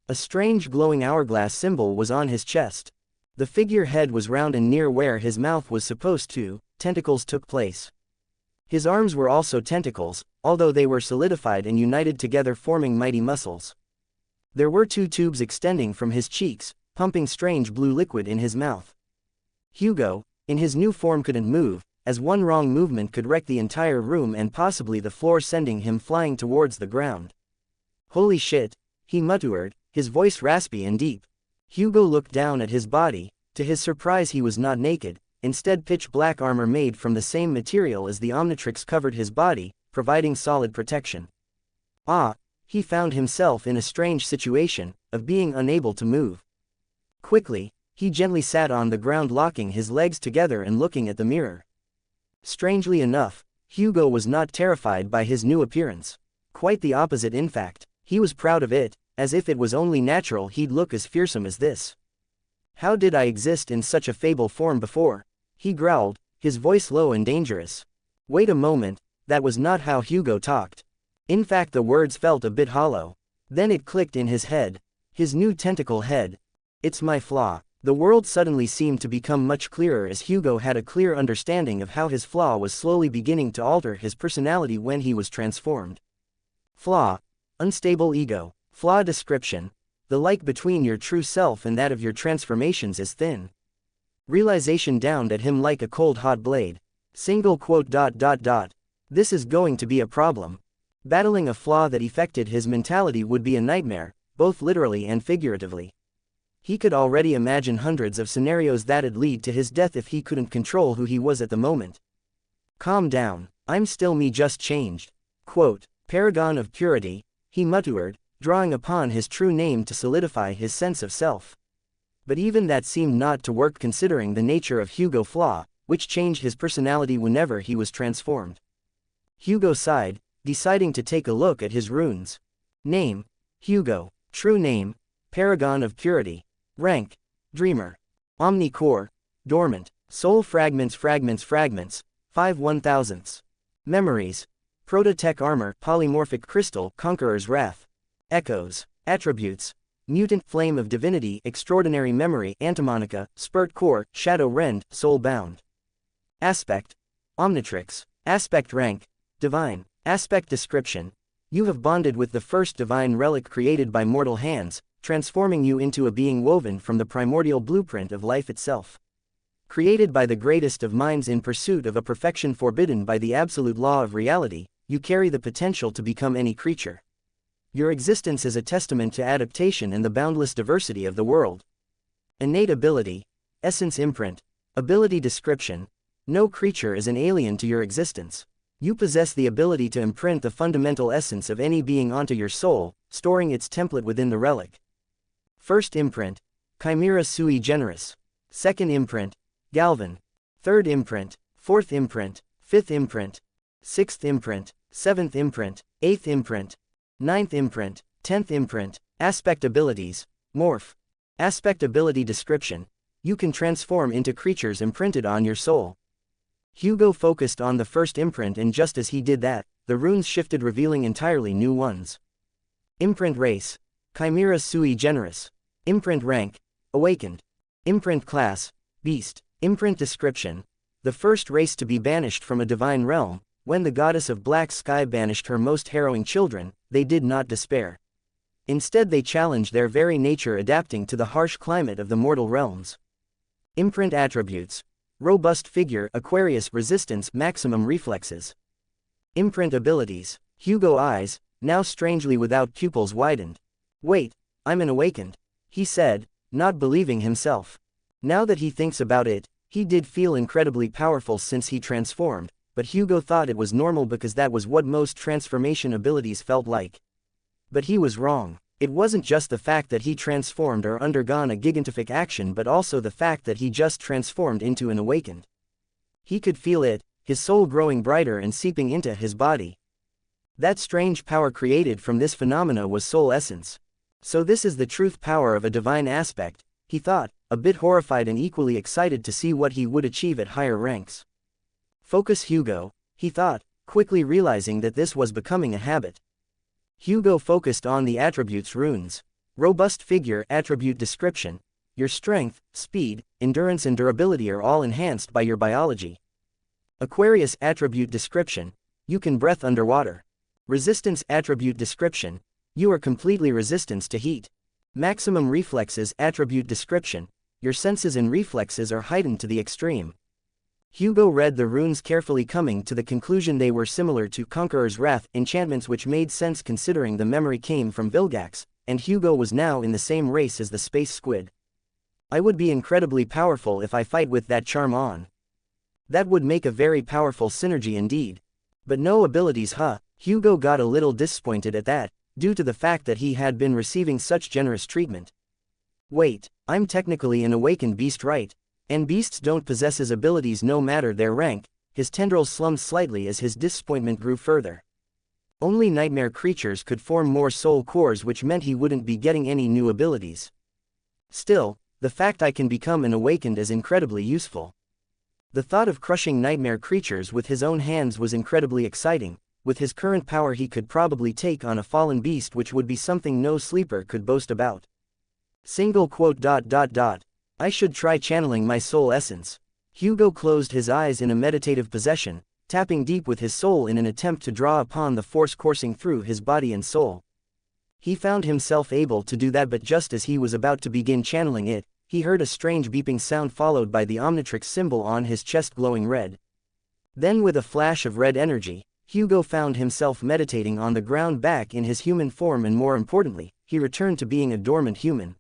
A strange glowing hourglass symbol was on his chest. The figure head was round and near where his mouth was supposed to, tentacles took place. His arms were also tentacles, although they were solidified and united together forming mighty muscles. There were 2 tubes extending from his cheeks, pumping strange blue liquid in his mouth. Hugo, in his new form, couldn't move, as one wrong movement could wreck the entire room and possibly the floor, sending him flying towards the ground. Holy shit, he muttered, his voice raspy and deep. Hugo looked down at his body. To his surprise, he was not naked, instead pitch black armor made from the same material as the Omnitrix covered his body, providing solid protection. He found himself in a strange situation, of being unable to move. Quickly, he gently sat on the ground, locking his legs together and looking at the mirror. Strangely enough, Hugo was not terrified by his new appearance. Quite the opposite, in fact, he was proud of it, as if it was only natural he'd look as fearsome as this. How did I exist in such a fable form before? He growled, his voice low and dangerous. Wait a moment, that was not how Hugo talked. In fact, the words felt a bit hollow. Then it clicked in his head. His new tentacle head. It's my flaw. The world suddenly seemed to become much clearer as Hugo had a clear understanding of how his flaw was slowly beginning to alter his personality when he was transformed. Flaw. Unstable ego. Flaw description. The like between your true self and that of your transformations is thin. Realization downed at him like a cold hot blade. Single quote. This is going to be a problem. Battling a flaw that affected his mentality would be a nightmare, both literally and figuratively. He could already imagine hundreds of scenarios that'd lead to his death if he couldn't control who he was at the moment. Calm down, I'm still me, just changed. Quote, paragon of purity, he muttered, drawing upon his true name to solidify his sense of self. But even that seemed not to work considering the nature of Hugo Flaw, which changed his personality whenever he was transformed. Hugo sighed, deciding to take a look at his runes. Name, Hugo. True name, paragon of purity. Rank, dreamer. Omni core, dormant. Soul fragments, 5 1,000ths. Memories, prototech armor, polymorphic crystal, conqueror's wrath. Echoes, attributes, mutant, flame of divinity, extraordinary memory, antimanica, spurt core, shadow rend, soul bound. Aspect, Omnitrix. Aspect rank, divine. Aspect description, you have bonded with the first divine relic created by mortal hands, transforming you into a being woven from the primordial blueprint of life itself. Created by the greatest of minds in pursuit of a perfection forbidden by the absolute law of reality, you carry the potential to become any creature. Your existence is a testament to adaptation and the boundless diversity of the world. Innate ability, essence imprint, ability description, no creature is an alien to your existence. You possess the ability to imprint the fundamental essence of any being onto your soul, storing its template within the relic. First imprint, Chimera sui generis. Second imprint, Galvan. Third imprint, fourth imprint, fifth imprint, sixth imprint, seventh imprint, eighth imprint, ninth imprint, 10th imprint. Aspect abilities, morph. Aspect ability description, you can transform into creatures imprinted on your soul. Hugo focused on the first imprint, and just as he did that, the runes shifted, revealing entirely new ones. Imprint race, Chimera sui generis. Imprint rank, awakened. Imprint class, beast. Imprint description, the first race to be banished from a divine realm. When the goddess of black sky banished her most harrowing children, they did not despair. Instead they challenged their very nature, adapting to the harsh climate of the mortal realms. Imprint attributes, robust figure, Aquarius, resistance, maximum reflexes. Imprint abilities, Hugo eyes, now strangely without pupils, widened. Wait, I'm an awakened, he said, not believing himself. Now that he thinks about it, he did feel incredibly powerful since he transformed, but Hugo thought it was normal because that was what most transformation abilities felt like. But he was wrong. It wasn't just the fact that he transformed or undergone a gigantific action, but also the fact that he just transformed into an awakened. He could feel it, his soul growing brighter and seeping into his body. That strange power created from this phenomena was soul essence. So this is the truth power of a divine aspect, he thought, a bit horrified and equally excited to see what he would achieve at higher ranks. Focus Hugo, he thought, quickly realizing that this was becoming a habit. Hugo focused on the attributes runes. Robust figure, attribute description, your strength, speed, endurance and durability are all enhanced by your biology. Aquarius attribute description, you can breathe underwater. Resistance attribute description, you are completely resistant to heat. Maximum reflexes attribute description, your senses and reflexes are heightened to the extreme. Hugo read the runes carefully, coming to the conclusion they were similar to Conqueror's Wrath enchantments, which made sense considering the memory came from Vilgax, and Hugo was now in the same race as the space squid. I would be incredibly powerful if I fight with that charm on. That would make a very powerful synergy indeed. But no abilities, huh? Hugo got a little disappointed at that, due to the fact that he had been receiving such generous treatment. Wait, I'm technically an awakened beast, right? And beasts don't possess his abilities no matter their rank. His tendrils slummed slightly as his disappointment grew further. Only nightmare creatures could form more soul cores, which meant he wouldn't be getting any new abilities. Still, the fact I can become an awakened is incredibly useful. The thought of crushing nightmare creatures with his own hands was incredibly exciting. With his current power he could probably take on a fallen beast, which would be something no sleeper could boast about. Single quote. I should try channeling my soul essence. Hugo closed his eyes in a meditative possession, tapping deep with his soul in an attempt to draw upon the force coursing through his body and soul. He found himself able to do that, but just as he was about to begin channeling it, he heard a strange beeping sound followed by the Omnitrix symbol on his chest glowing red. Then with a flash of red energy, Hugo found himself meditating on the ground back in his human form, and more importantly, he returned to being a dormant human.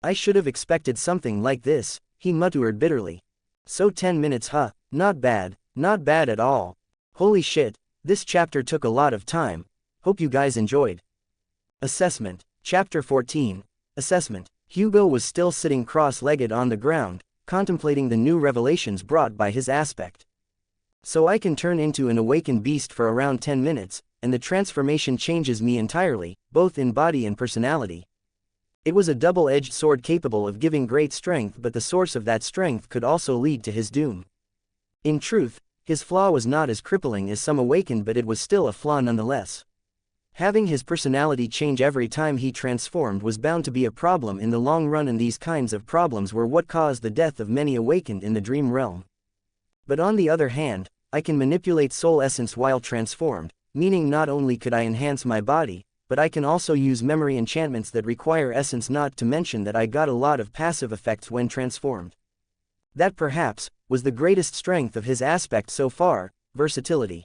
I should have expected something like this, he muttered bitterly. So 10 minutes, huh? Not bad at all. Holy shit, this chapter took a lot of time. Hope you guys enjoyed. Assessment. Chapter 14. Assessment. Hugo was still sitting cross-legged on the ground, contemplating the new revelations brought by his aspect. So I can turn into an awakened beast for around 10 minutes, and the transformation changes me entirely, both in body and personality. It was a double-edged sword capable of giving great strength, but the source of that strength could also lead to his doom. In truth, his flaw was not as crippling as some awakened, but it was still a flaw nonetheless. Having his personality change every time he transformed was bound to be a problem in the long run, and these kinds of problems were what caused the death of many awakened in the dream realm. But on the other hand, I can manipulate soul essence while transformed, meaning not only could I enhance my body, but I can also use memory enchantments that require essence, not to mention that I got a lot of passive effects when transformed. That perhaps was the greatest strength of his aspect so far, versatility.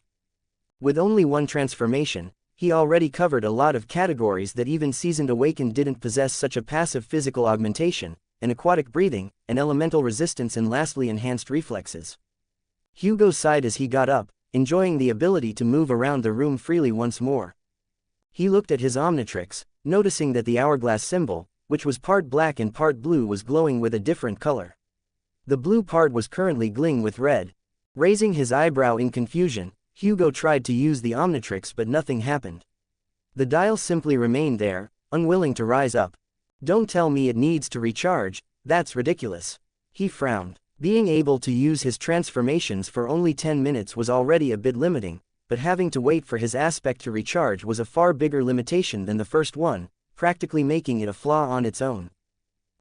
With only one transformation, he already covered a lot of categories that even seasoned awakened didn't possess, such a passive physical augmentation, an aquatic breathing, an elemental resistance, and lastly enhanced reflexes. Hugo sighed as he got up, enjoying the ability to move around the room freely once more. He looked at his Omnitrix, noticing that the hourglass symbol, which was part black and part blue, was glowing with a different color. The blue part was currently glowing with red. Raising his eyebrow in confusion, Hugo tried to use the Omnitrix, but nothing happened. The dial simply remained there, unwilling to rise up. Don't tell me it needs to recharge, that's ridiculous. He frowned. Being able to use his transformations for only 10 minutes was already a bit limiting, but having to wait for his aspect to recharge was a far bigger limitation than the first one, practically making it a flaw on its own.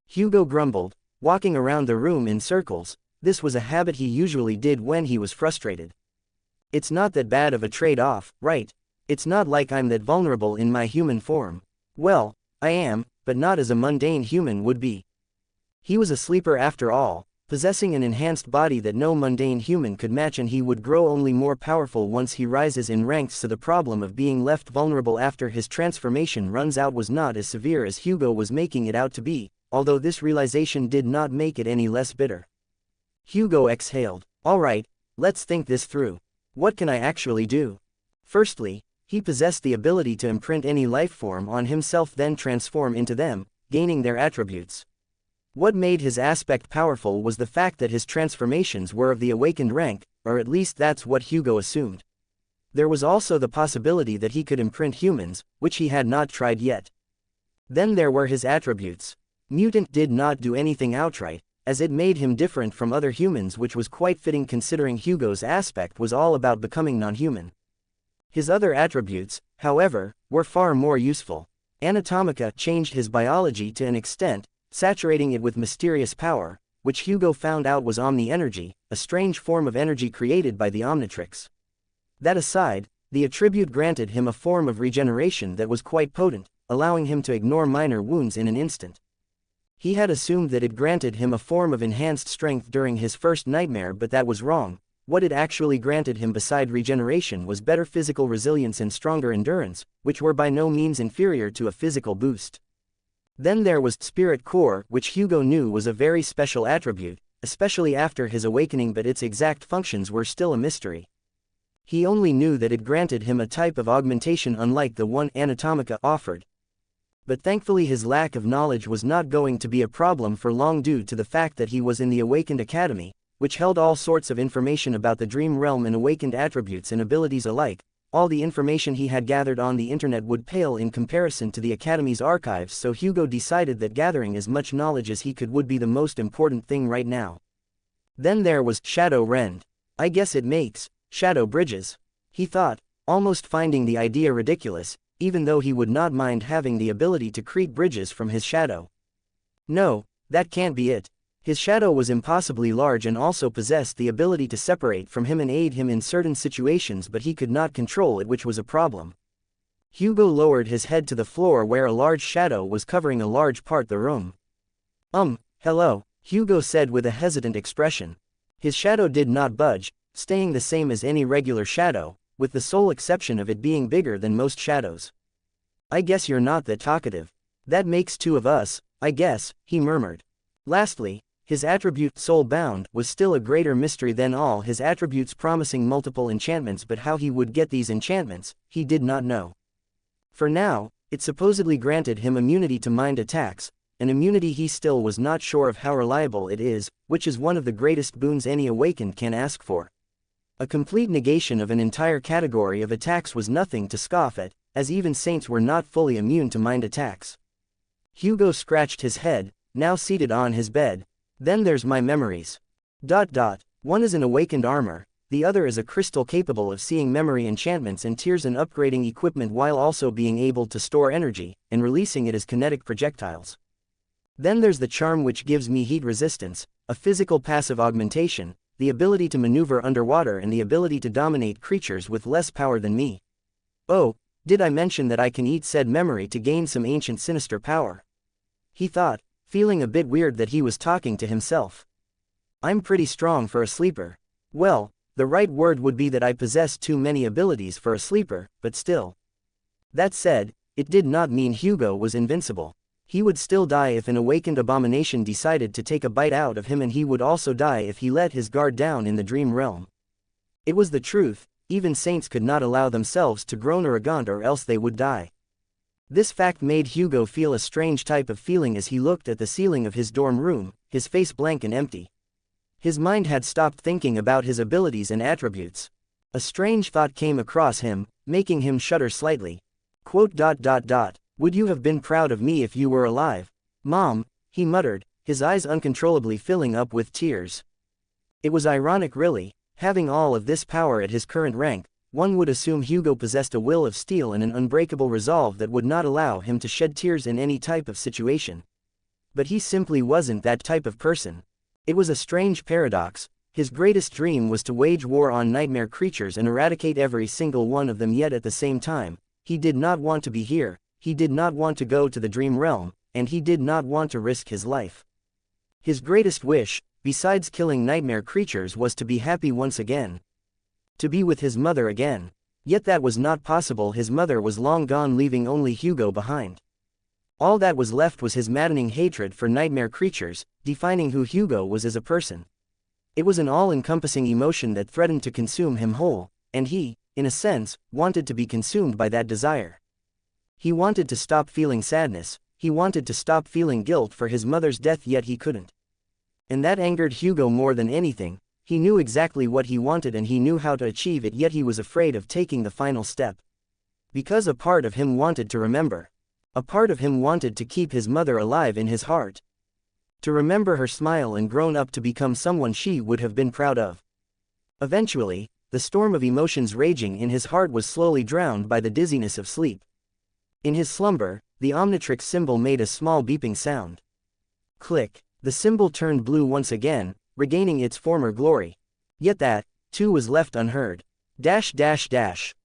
Hugo grumbled, walking around the room in circles. This was a habit he usually did when he was frustrated. It's not that bad of a trade-off, right? It's not like I'm that vulnerable in my human form. Well, I am, but not as a mundane human would be. He was a sleeper after all, possessing an enhanced body that no mundane human could match, and he would grow only more powerful once he rises in ranks, so the problem of being left vulnerable after his transformation runs out was not as severe as Hugo was making it out to be, although this realization did not make it any less bitter. Hugo exhaled. Alright, let's think this through. What can I actually do? Firstly, he possessed the ability to imprint any life form on himself, then transform into them, gaining their attributes. What made his aspect powerful was the fact that his transformations were of the awakened rank, or at least that's what Hugo assumed. There was also the possibility that he could imprint humans, which he had not tried yet. Then there were his attributes. Mutant did not do anything outright, as it made him different from other humans, which was quite fitting considering Hugo's aspect was all about becoming non-human. His other attributes, however, were far more useful. Anatomica changed his biology to an extent, saturating it with mysterious power, which Hugo found out was omni-energy, a strange form of energy created by the Omnitrix. That aside, the attribute granted him a form of regeneration that was quite potent, allowing him to ignore minor wounds in an instant. He had assumed that it granted him a form of enhanced strength during his first nightmare, but that was wrong. What it actually granted him beside regeneration was better physical resilience and stronger endurance, which were by no means inferior to a physical boost. Then there was Spirit Core, which Hugo knew was a very special attribute, especially after his awakening, but its exact functions were still a mystery. He only knew that it granted him a type of augmentation unlike the one Anatomica offered. But thankfully his lack of knowledge was not going to be a problem for long due to the fact that he was in the Awakened Academy, which held all sorts of information about the dream realm and awakened attributes and abilities alike. All the information he had gathered on the internet would pale in comparison to the Academy's archives, so Hugo decided that gathering as much knowledge as he could would be the most important thing right now. Then there was Shadow Rend. I guess it makes shadow bridges, he thought, almost finding the idea ridiculous, even though he would not mind having the ability to create bridges from his shadow. No, that can't be it. His shadow was impossibly large and also possessed the ability to separate from him and aid him in certain situations, but he could not control it, which was a problem. Hugo lowered his head to the floor where a large shadow was covering a large part of the room. Hello, Hugo said with a hesitant expression. His shadow did not budge, staying the same as any regular shadow, with the sole exception of it being bigger than most shadows. I guess you're not that talkative. That makes two of us, I guess, he murmured. Lastly, his attribute soul-bound was still a greater mystery than all his attributes, promising multiple enchantments, but how he would get these enchantments, he did not know. For now, it supposedly granted him immunity to mind attacks, an immunity he still was not sure of how reliable it is, which is one of the greatest boons any awakened can ask for. A complete negation of an entire category of attacks was nothing to scoff at, as even saints were not fully immune to mind attacks. Hugo scratched his head, now seated on his bed. Then there's my memories. One is an awakened armor, the other is a crystal capable of seeing memory enchantments and tears and upgrading equipment while also being able to store energy, and releasing it as kinetic projectiles. Then there's the charm, which gives me heat resistance, a physical passive augmentation, the ability to maneuver underwater, and the ability to dominate creatures with less power than me. Oh, did I mention that I can eat said memory to gain some ancient sinister power? He thought, feeling a bit weird that he was talking to himself. I'm pretty strong for a sleeper. Well, the right word would be that I possess too many abilities for a sleeper, but still. That said, it did not mean Hugo was invincible. He would still die if an awakened abomination decided to take a bite out of him, and he would also die if he let his guard down in the dream realm. It was the truth, even saints could not allow themselves to groan or agaunt, or else they would die. This fact made Hugo feel a strange type of feeling as he looked at the ceiling of his dorm room, his face blank and empty. His mind had stopped thinking about his abilities and attributes. A strange thought came across him, making him shudder slightly. Would you have been proud of me if you were alive? Mom, he muttered, his eyes uncontrollably filling up with tears. It was ironic, really, having all of this power at his current rank. One would assume Hugo possessed a will of steel and an unbreakable resolve that would not allow him to shed tears in any type of situation. But he simply wasn't that type of person. It was a strange paradox. His greatest dream was to wage war on nightmare creatures and eradicate every single one of them, yet at the same time, he did not want to be here, he did not want to go to the dream realm, and he did not want to risk his life. His greatest wish, besides killing nightmare creatures, was to be happy once again. To be with his mother again. Yet that was not possible. His mother was long gone, leaving only Hugo behind. All that was left was his maddening hatred for nightmare creatures, defining who Hugo was as a person. It was an all-encompassing emotion that threatened to consume him whole, and he, in a sense, wanted to be consumed by that desire. He wanted to stop feeling sadness, he wanted to stop feeling guilt for his mother's death, yet he couldn't. And that angered Hugo more than anything. He knew exactly what he wanted and he knew how to achieve it, yet he was afraid of taking the final step. Because a part of him wanted to remember. A part of him wanted to keep his mother alive in his heart. To remember her smile and grown up to become someone she would have been proud of. Eventually, the storm of emotions raging in his heart was slowly drowned by the dizziness of sleep. In his slumber, the Omnitrix symbol made a small beeping sound. Click. The symbol turned blue once again, regaining its former glory. Yet that, too, was left unheard.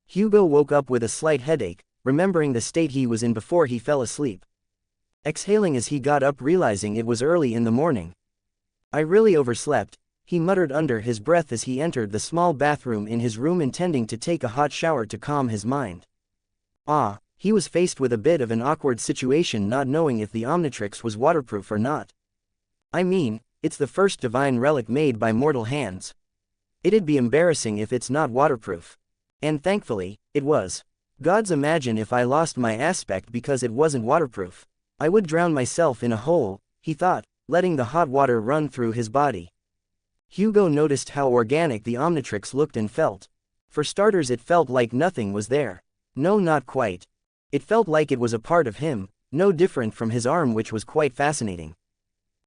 Hugo woke up with a slight headache, remembering the state he was in before he fell asleep. Exhaling as he got up, realizing it was early in the morning. I really overslept, he muttered under his breath as he entered the small bathroom in his room, intending to take a hot shower to calm his mind. He was faced with a bit of an awkward situation, not knowing if the Omnitrix was waterproof or not. I mean, it's the first divine relic made by mortal hands. It'd be embarrassing if it's not waterproof. And thankfully, it was. Gods, imagine if I lost my aspect because it wasn't waterproof. I would drown myself in a hole, he thought, letting the hot water run through his body. Hugo noticed how organic the Omnitrix looked and felt. For starters, it felt like nothing was there. No, not quite. It felt like it was a part of him, no different from his arm, which was quite fascinating.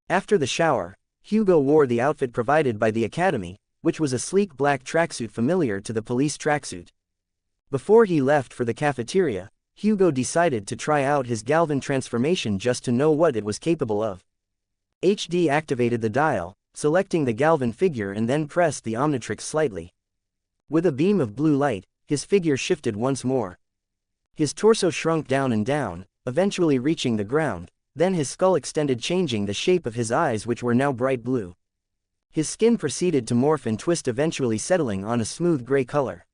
After the shower, Hugo wore the outfit provided by the academy, which was a sleek black tracksuit familiar to the police tracksuit. Before he left for the cafeteria, Hugo decided to try out his Galvan transformation just to know what it was capable of. HD activated the dial, selecting the Galvan figure, and then pressed the Omnitrix slightly. With a beam of blue light, his figure shifted once more. His torso shrunk down and down, eventually reaching the ground. Then his skull extended, changing the shape of his eyes, which were now bright blue. His skin proceeded to morph and twist, eventually settling on a smooth gray color.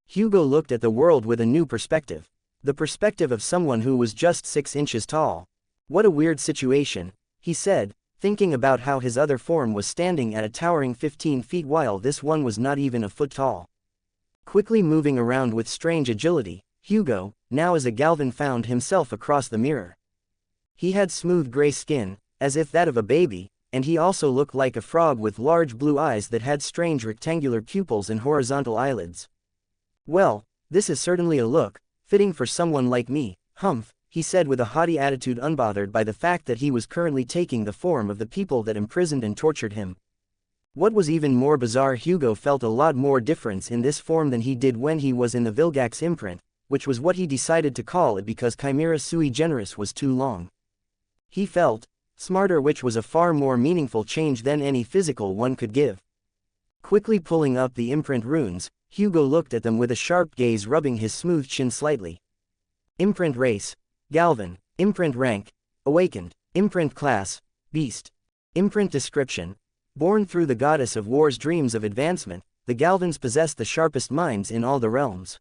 Hugo looked at the world with a new perspective. The perspective of someone who was just 6 inches tall. What a weird situation, he said, thinking about how his other form was standing at a towering 15 feet while this one was not even a foot tall. Quickly moving around with strange agility, Hugo, now as a Galvan, found himself across the mirror. He had smooth gray skin, as if that of a baby, and he also looked like a frog with large blue eyes that had strange rectangular pupils and horizontal eyelids. Well, this is certainly a look fitting for someone like me, humph, he said with a haughty attitude, unbothered by the fact that he was currently taking the form of the people that imprisoned and tortured him. What was even more bizarre, Hugo felt a lot more difference in this form than he did when he was in the Vilgax imprint, which was what he decided to call it because Chimera sui generis was too long. He felt smarter, which was a far more meaningful change than any physical one could give. Quickly pulling up the imprint runes, Hugo looked at them with a sharp gaze, rubbing his smooth chin slightly. Imprint race, Galvan. Imprint rank, awakened. Imprint class, beast. Imprint description. Born through the goddess of war's dreams of advancement, the Galvans possessed the sharpest minds in all the realms.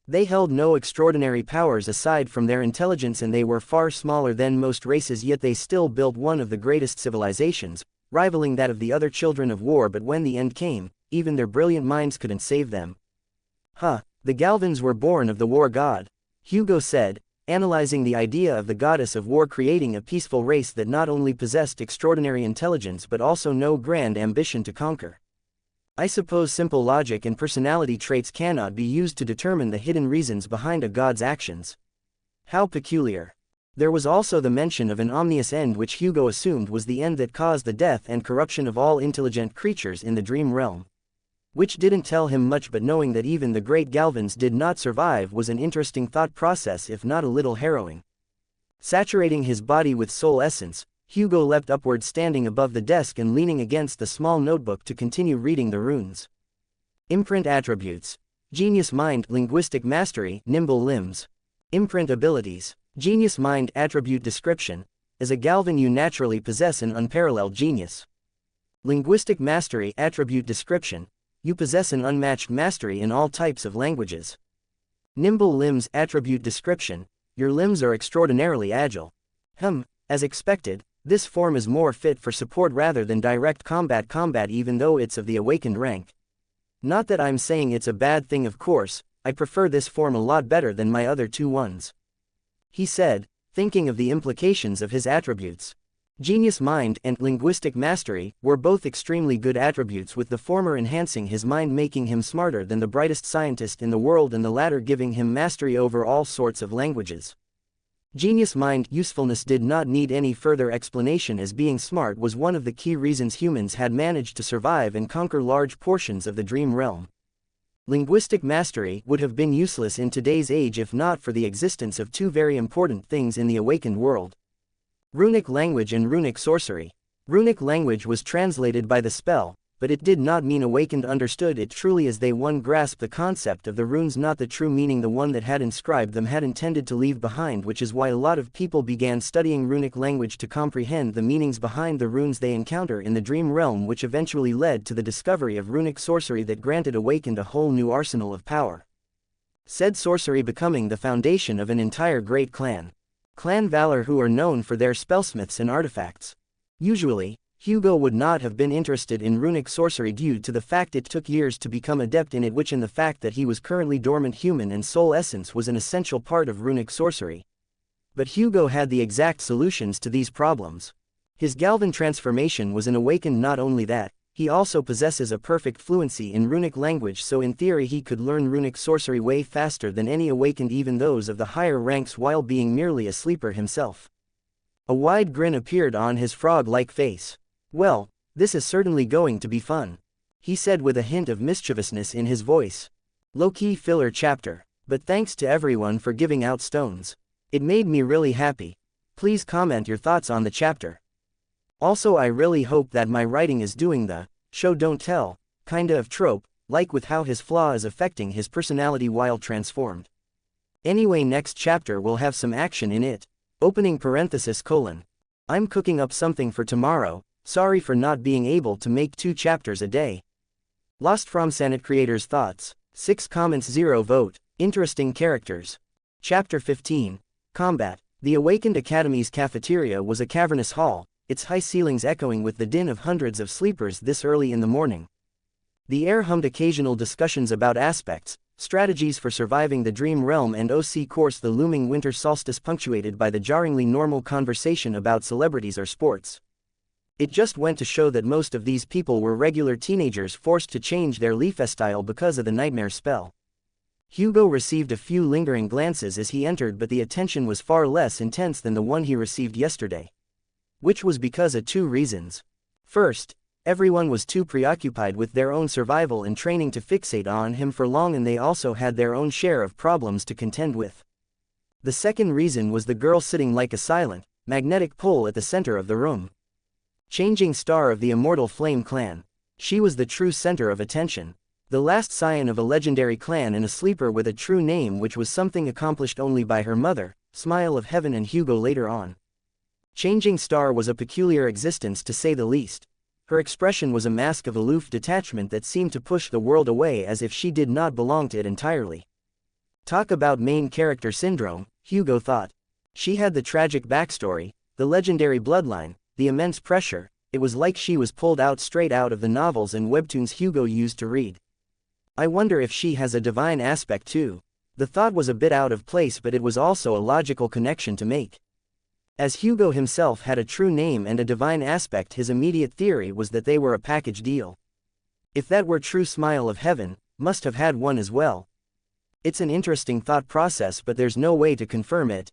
They held no extraordinary powers aside from their intelligence, and they were far smaller than most races, yet they still built one of the greatest civilizations, rivaling that of the other children of war. But when the end came, even their brilliant minds couldn't save them. The Galvans were born of the war god, Hugo said, analyzing the idea of the goddess of war creating a peaceful race that not only possessed extraordinary intelligence but also no grand ambition to conquer. I suppose simple logic and personality traits cannot be used to determine the hidden reasons behind a god's actions. How peculiar. There was also the mention of an omnious end, which Hugo assumed was the end that caused the death and corruption of all intelligent creatures in the dream realm. Which didn't tell him much, but knowing that even the great Galvans did not survive was an interesting thought process, if not a little harrowing. Saturating his body with soul essence, Hugo leapt upward, standing above the desk and leaning against the small notebook to continue reading the runes. Imprint attributes. Genius mind, linguistic mastery, nimble limbs. Imprint abilities. Genius mind attribute description. As a Galvan you naturally possess an unparalleled genius. Linguistic mastery attribute description. You possess an unmatched mastery in all types of languages. Nimble limbs attribute description. Your limbs are extraordinarily agile. As expected, this form is more fit for support rather than direct combat, even though it's of the awakened rank. Not that I'm saying it's a bad thing, of course, I prefer this form a lot better than my other two ones. He said, thinking of the implications of his attributes. Genius mind and linguistic mastery were both extremely good attributes, with the former enhancing his mind, making him smarter than the brightest scientist in the world, and the latter giving him mastery over all sorts of languages. Genius mind usefulness did not need any further explanation, as being smart was one of the key reasons humans had managed to survive and conquer large portions of the dream realm. Linguistic mastery would have been useless in today's age if not for the existence of two very important things in the awakened world. Runic language and runic sorcery. Runic language was translated by the spell, but it did not mean awakened understood it truly, as they one grasped the concept of the runes, not the true meaning the one that had inscribed them had intended to leave behind, which is why a lot of people began studying runic language to comprehend the meanings behind the runes they encounter in the dream realm, which eventually led to the discovery of runic sorcery that granted awakened a whole new arsenal of power. Said sorcery becoming the foundation of an entire great clan. Clan Valor, who are known for their spellsmiths and artifacts. Usually, Hugo would not have been interested in runic sorcery due to the fact it took years to become adept in it, which in the fact that he was currently dormant human and soul essence was an essential part of runic sorcery. But Hugo had the exact solutions to these problems. His Galvan transformation was an awakened. Not only that, he also possesses a perfect fluency in runic language, so in theory he could learn runic sorcery way faster than any awakened, even those of the higher ranks, while being merely a sleeper himself. A wide grin appeared on his frog-like face. Well, this is certainly going to be fun, he said with a hint of mischievousness in his voice. Low-key filler chapter, but thanks to everyone for giving out stones. It made me really happy. Please comment your thoughts on the chapter. Also, I really hope that my writing is doing the show don't tell kinda of trope, like with how his flaw is affecting his personality while transformed. Anyway, next chapter will have some action in it. Opening parenthesis colon. I'm cooking up something for tomorrow, sorry for not being able to make 2 chapters a day. Lost from Sanit creators' thoughts. 6 comments 0 vote. Interesting characters. Chapter 15. Combat. The Awakened Academy's cafeteria was a cavernous hall, its high ceilings echoing with the din of hundreds of sleepers this early in the morning. The air hummed occasional discussions about aspects, strategies for surviving the dream realm and OC course, the looming winter solstice, punctuated by the jarringly normal conversation about celebrities or sports. It just went to show that most of these people were regular teenagers forced to change their lifestyle because of the nightmare spell. Hugo received a few lingering glances as he entered, but the attention was far less intense than the one he received yesterday. Which was because of 2 reasons. First, everyone was too preoccupied with their own survival and training to fixate on him for long, and they also had their own share of problems to contend with. The second reason was the girl sitting like a silent, magnetic pole at the center of the room. Changing star of the Immortal Flame clan. She was the true center of attention. The last scion of a legendary clan and a sleeper with a true name, which was something accomplished only by her mother, Smile of Heaven and Hugo later on. Changing Star was a peculiar existence, to say the least. Her expression was a mask of aloof detachment that seemed to push the world away as if she did not belong to it entirely. Talk about main character syndrome, Hugo thought. She had the tragic backstory, the legendary bloodline, the immense pressure. It was like she was pulled out straight out of the novels and webtoons Hugo used to read. I wonder if she has a divine aspect too. The thought was a bit out of place, but it was also a logical connection to make. As Hugo himself had a true name and a divine aspect, his immediate theory was that they were a package deal. If that were true, Smile of Heaven must have had one as well. It's an interesting thought process, but there's no way to confirm it.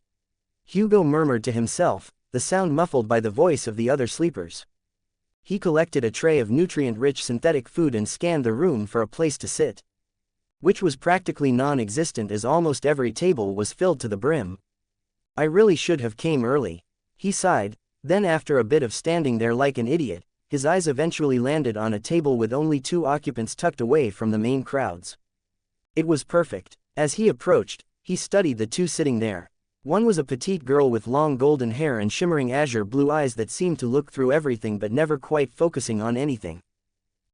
Hugo murmured to himself, the sound muffled by the voice of the other sleepers. He collected a tray of nutrient-rich synthetic food and scanned the room for a place to sit. Which was practically non-existent, as almost every table was filled to the brim. I really should have came early. He sighed, then after a bit of standing there like an idiot, his eyes eventually landed on a table with only 2 occupants tucked away from the main crowds. It was perfect. As he approached, he studied the 2 sitting there. One was a petite girl with long golden hair and shimmering azure blue eyes that seemed to look through everything but never quite focusing on anything.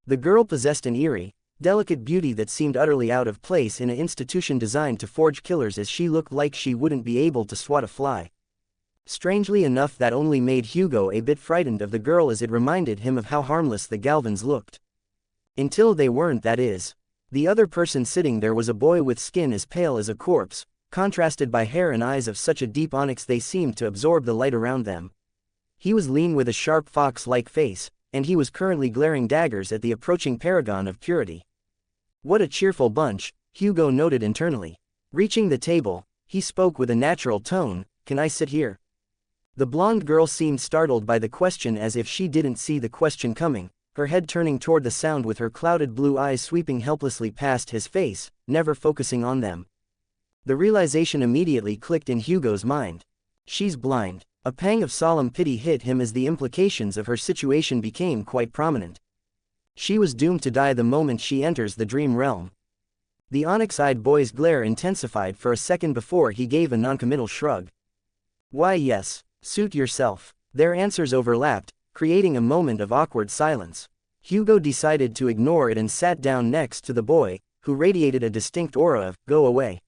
The girl possessed an eerie, delicate beauty that seemed utterly out of place in an institution designed to forge killers, as she looked like she wouldn't be able to swat a fly. Strangely enough, that only made Hugo a bit frightened of the girl, as it reminded him of how harmless the Galvans looked. Until they weren't, that is. The other person sitting there was a boy with skin as pale as a corpse, contrasted by hair and eyes of such a deep onyx they seemed to absorb the light around them. He was lean with a sharp fox-like face, and he was currently glaring daggers at the approaching paragon of purity. What a cheerful bunch, Hugo noted internally. Reaching the table, he spoke with a natural tone, "Can I sit here?" The blonde girl seemed startled by the question, as if she didn't see the question coming, her head turning toward the sound with her clouded blue eyes sweeping helplessly past his face, never focusing on them. The realization immediately clicked in Hugo's mind. She's blind. A pang of solemn pity hit him as the implications of her situation became quite prominent. She was doomed to die the moment she enters the dream realm. The onyx-eyed boy's glare intensified for a second before he gave a noncommittal shrug. "Why, yes, suit yourself." Their answers overlapped, creating a moment of awkward silence. Hugo decided to ignore it and sat down next to the boy, who radiated a distinct aura of, "Go away."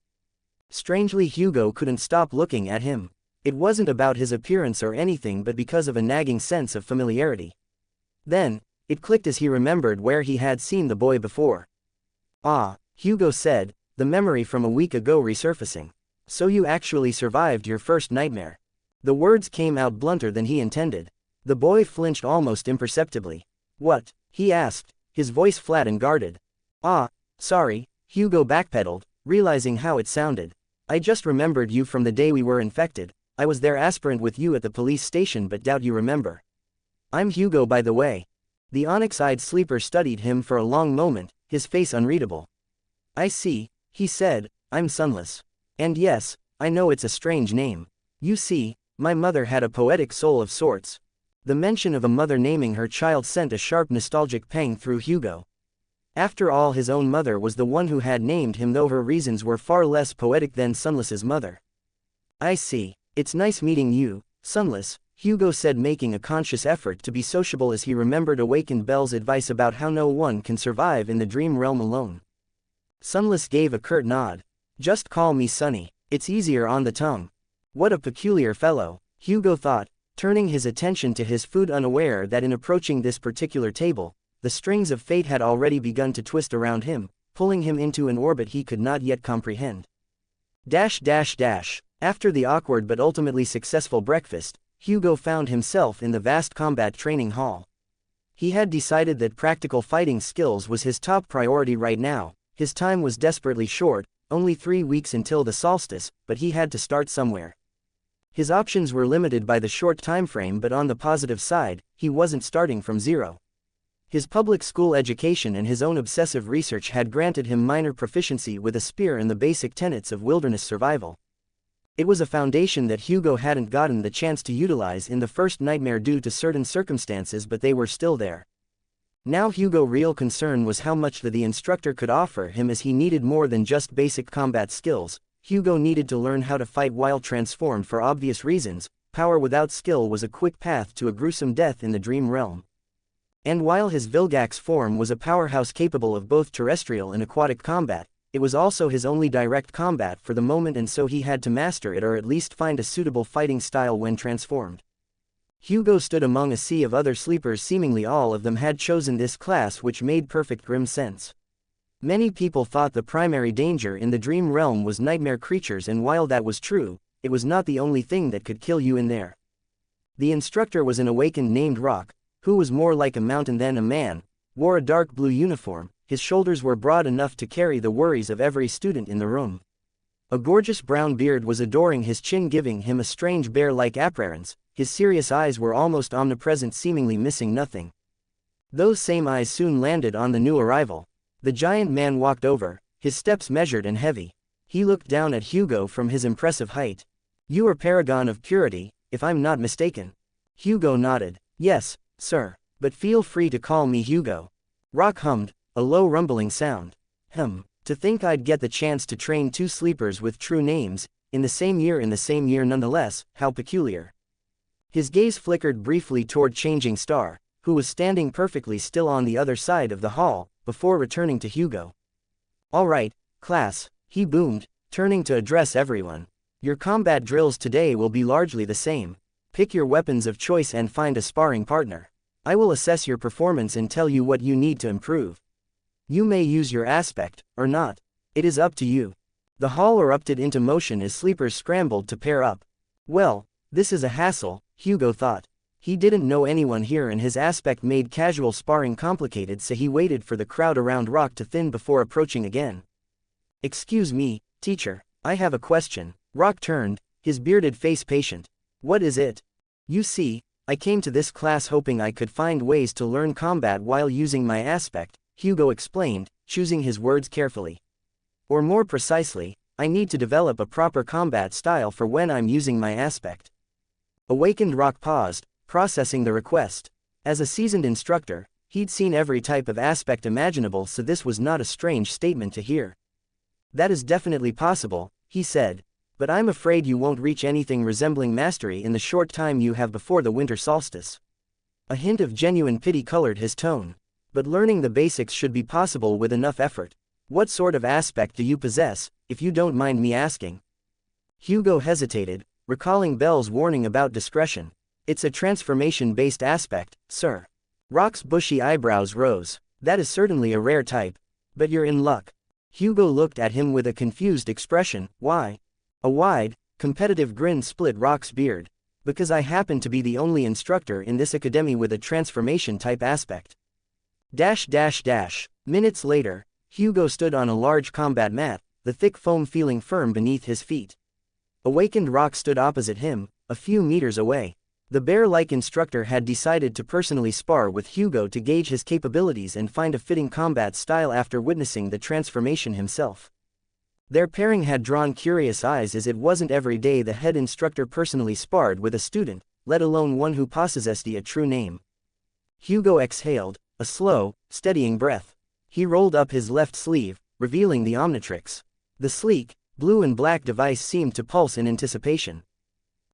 Strangely, Hugo couldn't stop looking at him. It wasn't about his appearance or anything, but because of a nagging sense of familiarity. Then, it clicked as he remembered where he had seen the boy before. "Ah," Hugo said, the memory from a week ago resurfacing. "So you actually survived your first nightmare." The words came out blunter than he intended. The boy flinched almost imperceptibly. "What?" he asked, his voice flat and guarded. "Ah, sorry," Hugo backpedaled, realizing how it sounded. "I just remembered you from the day we were infected. I was their aspirant with you at the police station, but doubt you remember. I'm Hugo, by the way." The onyx-eyed sleeper studied him for a long moment, his face unreadable. "I see," he said, "I'm Sunless. And yes, I know it's a strange name. You see, my mother had a poetic soul of sorts." The mention of a mother naming her child sent a sharp nostalgic pang through Hugo. After all, his own mother was the one who had named him, though her reasons were far less poetic than Sunless's mother. "I see," It's nice meeting you, Sunless, Hugo said, making a conscious effort to be sociable as he remembered Awakened Bell's advice about how no one can survive in the dream realm alone. Sunless gave a curt nod. Just call me Sunny, it's easier on the tongue. What a peculiar fellow, Hugo thought, turning his attention to his food, unaware that in approaching this particular table, the strings of fate had already begun to twist around him, pulling him into an orbit he could not yet comprehend. After the awkward but ultimately successful breakfast, Hugo found himself in the vast combat training hall. He had decided that practical fighting skills was his top priority right now. His time was desperately short, only 3 weeks until the solstice, but he had to start somewhere. His options were limited by the short time frame, but on the positive side, he wasn't starting from zero. His public school education and his own obsessive research had granted him minor proficiency with a spear and the basic tenets of wilderness survival. It was a foundation that Hugo hadn't gotten the chance to utilize in the first nightmare due to certain circumstances, but they were still there. Now Hugo's real concern was how much the instructor could offer him, as he needed more than just basic combat skills. Hugo needed to learn how to fight while transformed for obvious reasons. Power without skill was a quick path to a gruesome death in the dream realm. And while his Vilgax form was a powerhouse capable of both terrestrial and aquatic combat, it was also his only direct combat for the moment, and so he had to master it, or at least find a suitable fighting style when transformed. Hugo stood among a sea of other sleepers. Seemingly all of them had chosen this class, which made perfect grim sense. Many people thought the primary danger in the dream realm was nightmare creatures, and while that was true, it was not the only thing that could kill you in there. The instructor was an awakened named Rock, who was more like a mountain than a man, wore a dark blue uniform. His shoulders were broad enough to carry the worries of every student in the room. A gorgeous brown beard was adoring his chin, giving him a strange bear-like appearance. His serious eyes were almost omnipresent, seemingly missing nothing. Those same eyes soon landed on the new arrival. The giant man walked over, his steps measured and heavy. He looked down at Hugo from his impressive height. "You are paragon of purity, if I'm not mistaken." Hugo nodded. "Yes, sir, but feel free to call me Hugo." Rock hummed, a low rumbling sound. To think I'd get the chance to train two sleepers with true names, in the same year nonetheless, how peculiar." His gaze flickered briefly toward Changing Star, who was standing perfectly still on the other side of the hall, before returning to Hugo. "All right, class," he boomed, turning to address everyone. "Your combat drills today will be largely the same. Pick your weapons of choice and find a sparring partner. I will assess your performance and tell you what you need to improve. You may use your aspect, or not. It is up to you." The hall erupted into motion as sleepers scrambled to pair up. Well, this is a hassle, Hugo thought. He didn't know anyone here, and his aspect made casual sparring complicated, so he waited for the crowd around Rock to thin before approaching again. "Excuse me, teacher, I have a question." Rock turned, his bearded face patient. "What is it?" "You see, I came to this class hoping I could find ways to learn combat while using my aspect," Hugo explained, choosing his words carefully. "Or more precisely, I need to develop a proper combat style for when I'm using my aspect." Awakened Rock paused, processing the request. As a seasoned instructor, he'd seen every type of aspect imaginable, so this was not a strange statement to hear. "That is definitely possible," he said, "but I'm afraid you won't reach anything resembling mastery in the short time you have before the winter solstice." A hint of genuine pity colored his tone. "But learning the basics should be possible with enough effort. What sort of aspect do you possess, if you don't mind me asking?" Hugo hesitated, recalling Bell's warning about discretion. "It's a transformation-based aspect, sir." Rock's bushy eyebrows rose. "That is certainly a rare type. But you're in luck." Hugo looked at him with a confused expression. "Why?" A wide, competitive grin split Rock's beard. "Because I happen to be the only instructor in this academy with a transformation-type aspect." Minutes later, Hugo stood on a large combat mat, the thick foam feeling firm beneath his feet. Awakened Rock stood opposite him, a few meters away. The bear-like instructor had decided to personally spar with Hugo to gauge his capabilities and find a fitting combat style after witnessing the transformation himself. Their pairing had drawn curious eyes, as it wasn't every day the head instructor personally sparred with a student, let alone one who possessed a true name. Hugo exhaled, a slow, steadying breath. He rolled up his left sleeve, revealing the Omnitrix. The sleek, blue and black device seemed to pulse in anticipation.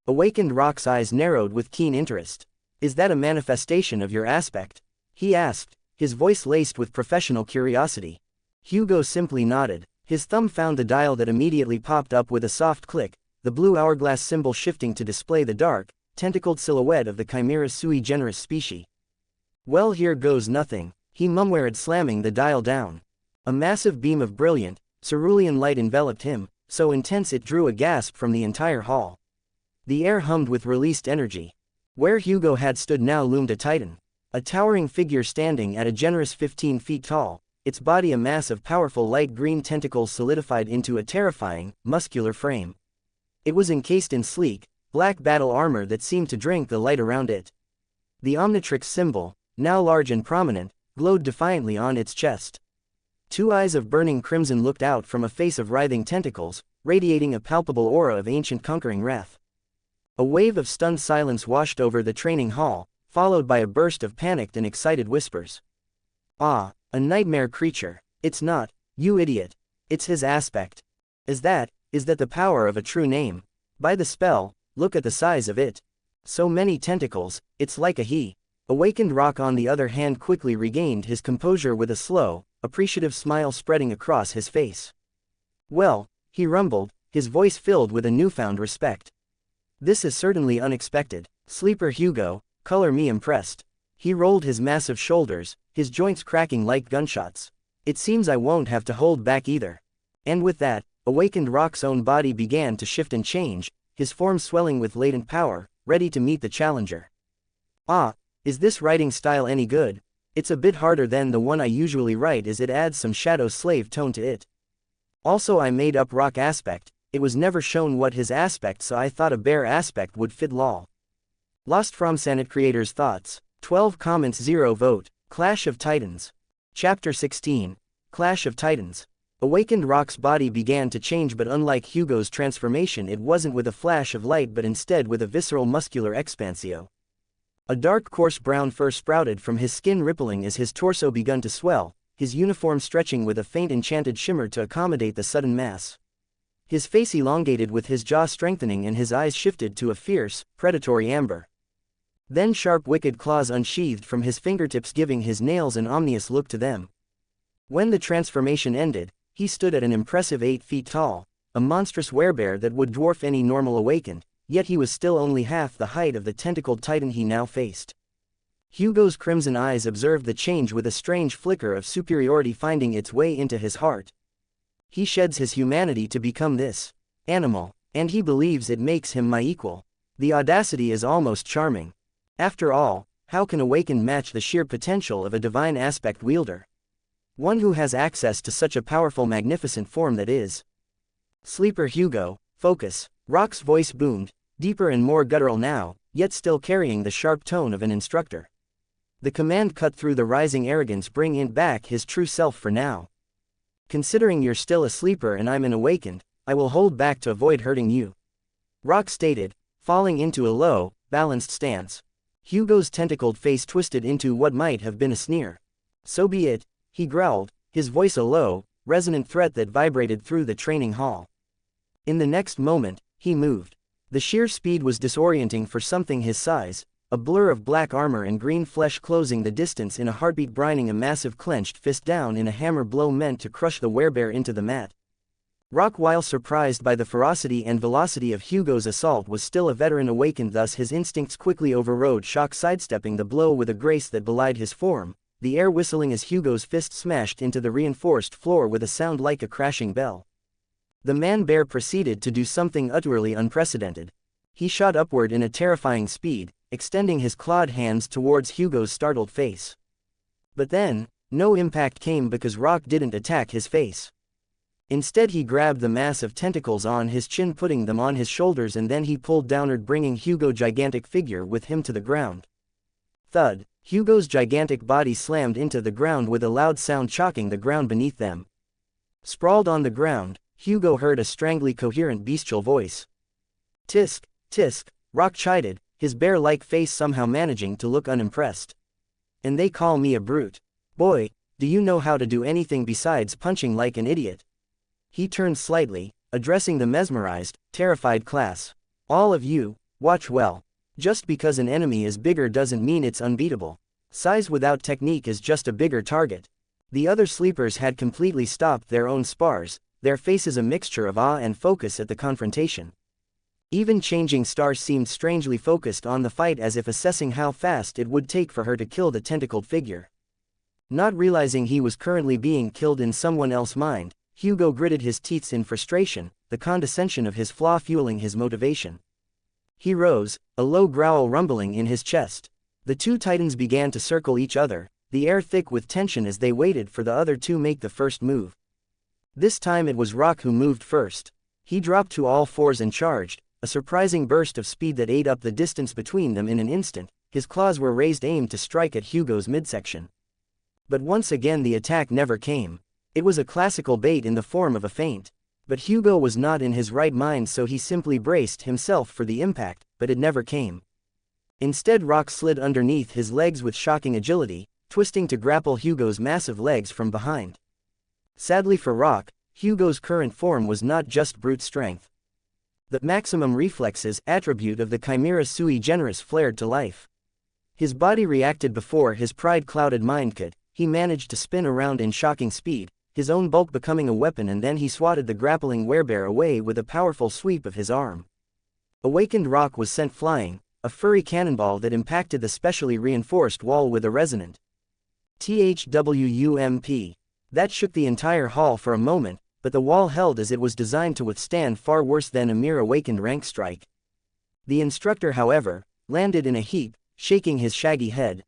Awakened Rock's eyes narrowed with keen interest. Is that a manifestation of your aspect? He asked, his voice laced with professional curiosity. Hugo simply nodded. His thumb found the dial that immediately popped up with a soft click, the blue hourglass symbol shifting to display the dark, tentacled silhouette of the chimera's sui generis species. Well, here goes nothing, he mumbled, slamming the dial down. A massive beam of brilliant, cerulean light enveloped him, so intense it drew a gasp from the entire hall. The air hummed with released energy. Where Hugo had stood now loomed a titan. A towering figure standing at a generous 15 feet tall, its body a mass of powerful light green tentacles solidified into a terrifying, muscular frame. It was encased in sleek, black battle armor that seemed to drink the light around it. The Omnitrix symbol, now large and prominent, glowed defiantly on its chest. Two eyes of burning crimson looked out from a face of writhing tentacles, radiating a palpable aura of ancient conquering wrath. A wave of stunned silence washed over the training hall, followed by a burst of panicked and excited whispers. Ah, a nightmare creature. It's not, you idiot. It's his aspect. Is that the power of a true name? By the spell, look at the size of it. So many tentacles, it's like a he. Awakened Rock on the other hand quickly regained his composure with a slow, appreciative smile spreading across his face. Well, he rumbled, his voice filled with a newfound respect. This is certainly unexpected. Sleeper Hugo, color me impressed. He rolled his massive shoulders, his joints cracking like gunshots. It seems I won't have to hold back either. And with that, Awakened Rock's own body began to shift and change, his form swelling with latent power, ready to meet the challenger. Ah, is this writing style any good? It's a bit harder than the one I usually write as it adds some shadow slave tone to it. Also I made up Rock aspect, it was never shown what his aspect, so I thought a bear aspect would fit lol. Lostfromsanit creators thoughts. 12 comments 0 vote. Clash of Titans. Chapter 16. Clash of Titans. Awakened Rock's body began to change, but unlike Hugo's transformation it wasn't with a flash of light but instead with a visceral muscular expansio. A dark coarse brown fur sprouted from his skin, rippling as his torso begun to swell, his uniform stretching with a faint enchanted shimmer to accommodate the sudden mass. His face elongated with his jaw strengthening and his eyes shifted to a fierce, predatory amber. Then sharp wicked claws unsheathed from his fingertips, giving his nails an ominous look to them. When the transformation ended, he stood at an impressive 8 feet tall, a monstrous werebear that would dwarf any normal awakened, yet he was still only half the height of the tentacled titan he now faced. Hugo's crimson eyes observed the change with a strange flicker of superiority finding its way into his heart. He sheds his humanity to become this animal, and he believes it makes him my equal. The audacity is almost charming. After all, how can Awakened match the sheer potential of a divine aspect wielder? One who has access to such a powerful, magnificent form that is. Sleeper Hugo, focus. Rock's voice boomed, deeper and more guttural now, yet still carrying the sharp tone of an instructor. The command cut through the rising arrogance, bringing back his true self for now. Considering you're still a sleeper and I'm an awakened, I will hold back to avoid hurting you. Rock stated, falling into a low, balanced stance. Hugo's tentacled face twisted into what might have been a sneer. So be it, he growled, his voice a low, resonant threat that vibrated through the training hall. In the next moment, he moved. The sheer speed was disorienting for something his size, a blur of black armor and green flesh closing the distance in a heartbeat, brining a massive clenched fist down in a hammer blow meant to crush the werebear into the mat. Rock, while surprised by the ferocity and velocity of Hugo's assault, was still a veteran awakened, thus his instincts quickly overrode shock, sidestepping the blow with a grace that belied his form, the air whistling as Hugo's fist smashed into the reinforced floor with a sound like a crashing bell. The man-bear proceeded to do something utterly unprecedented. He shot upward in a terrifying speed, extending his clawed hands towards Hugo's startled face. But then, no impact came because Rock didn't attack his face. Instead he grabbed the mass of tentacles on his chin, putting them on his shoulders, and then he pulled downward, bringing Hugo's gigantic figure with him to the ground. Thud! Hugo's gigantic body slammed into the ground with a loud sound, chalking the ground beneath them. Sprawled on the ground, Hugo heard a strangely coherent bestial voice. Tisk, tisk, Rock chided, his bear-like face somehow managing to look unimpressed. And they call me a brute. Boy, do you know how to do anything besides punching like an idiot? He turned slightly, addressing the mesmerized, terrified class. All of you, Watch well. Just because an enemy is bigger doesn't mean it's unbeatable. Size without technique is just a bigger target. The other sleepers had completely stopped their own spars, their faces a mixture of awe and focus at the confrontation. Even Changing Star seemed strangely focused on the fight, as if assessing how fast it would take for her to kill the tentacled figure. Not realizing he was currently being killed in someone else's mind, Hugo gritted his teeth in frustration, the condescension of his flaw fueling his motivation. He rose, a low growl rumbling in his chest. The two titans began to circle each other, the air thick with tension as they waited for the other to make the first move. This time it was Rock who moved first. He dropped to all fours and charged, a surprising burst of speed that ate up the distance between them in an instant. His claws were raised, aimed to strike at Hugo's midsection. But once again the attack never came. It was a classical bait in the form of a feint. But Hugo was not in his right mind, so he simply braced himself for the impact, but it never came. Instead, Rock slid underneath his legs with shocking agility, twisting to grapple Hugo's massive legs from behind. Sadly for Rock, Hugo's current form was not just brute strength. The maximum reflexes attribute of the Chimera sui generis flared to life. His body reacted before his pride-clouded mind could. He managed to spin around in shocking speed, his own bulk becoming a weapon, and then he swatted the grappling werebear away with a powerful sweep of his arm. Awakened Rock was sent flying, a furry cannonball that impacted the specially reinforced wall with a resonant THWUMP. That shook the entire hall for a moment, but the wall held as it was designed to withstand far worse than a mere awakened rank strike. The instructor, however, landed in a heap, shaking his shaggy head.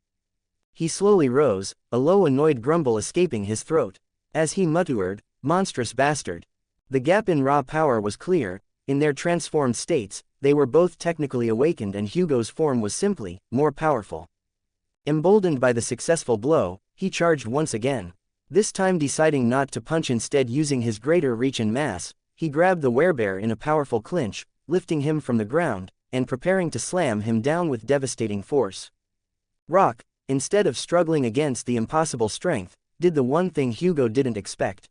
He slowly rose, a low annoyed grumble escaping his throat. As he muttered, "Monstrous bastard." The gap in raw power was clear. In their transformed states, they were both technically awakened, and Hugo's form was simply more powerful. Emboldened by the successful blow, he charged once again. This time deciding not to punch, instead using his greater reach and mass, he grabbed the werebear in a powerful clinch, lifting him from the ground, and preparing to slam him down with devastating force. Rock, instead of struggling against the impossible strength, did the one thing Hugo didn't expect.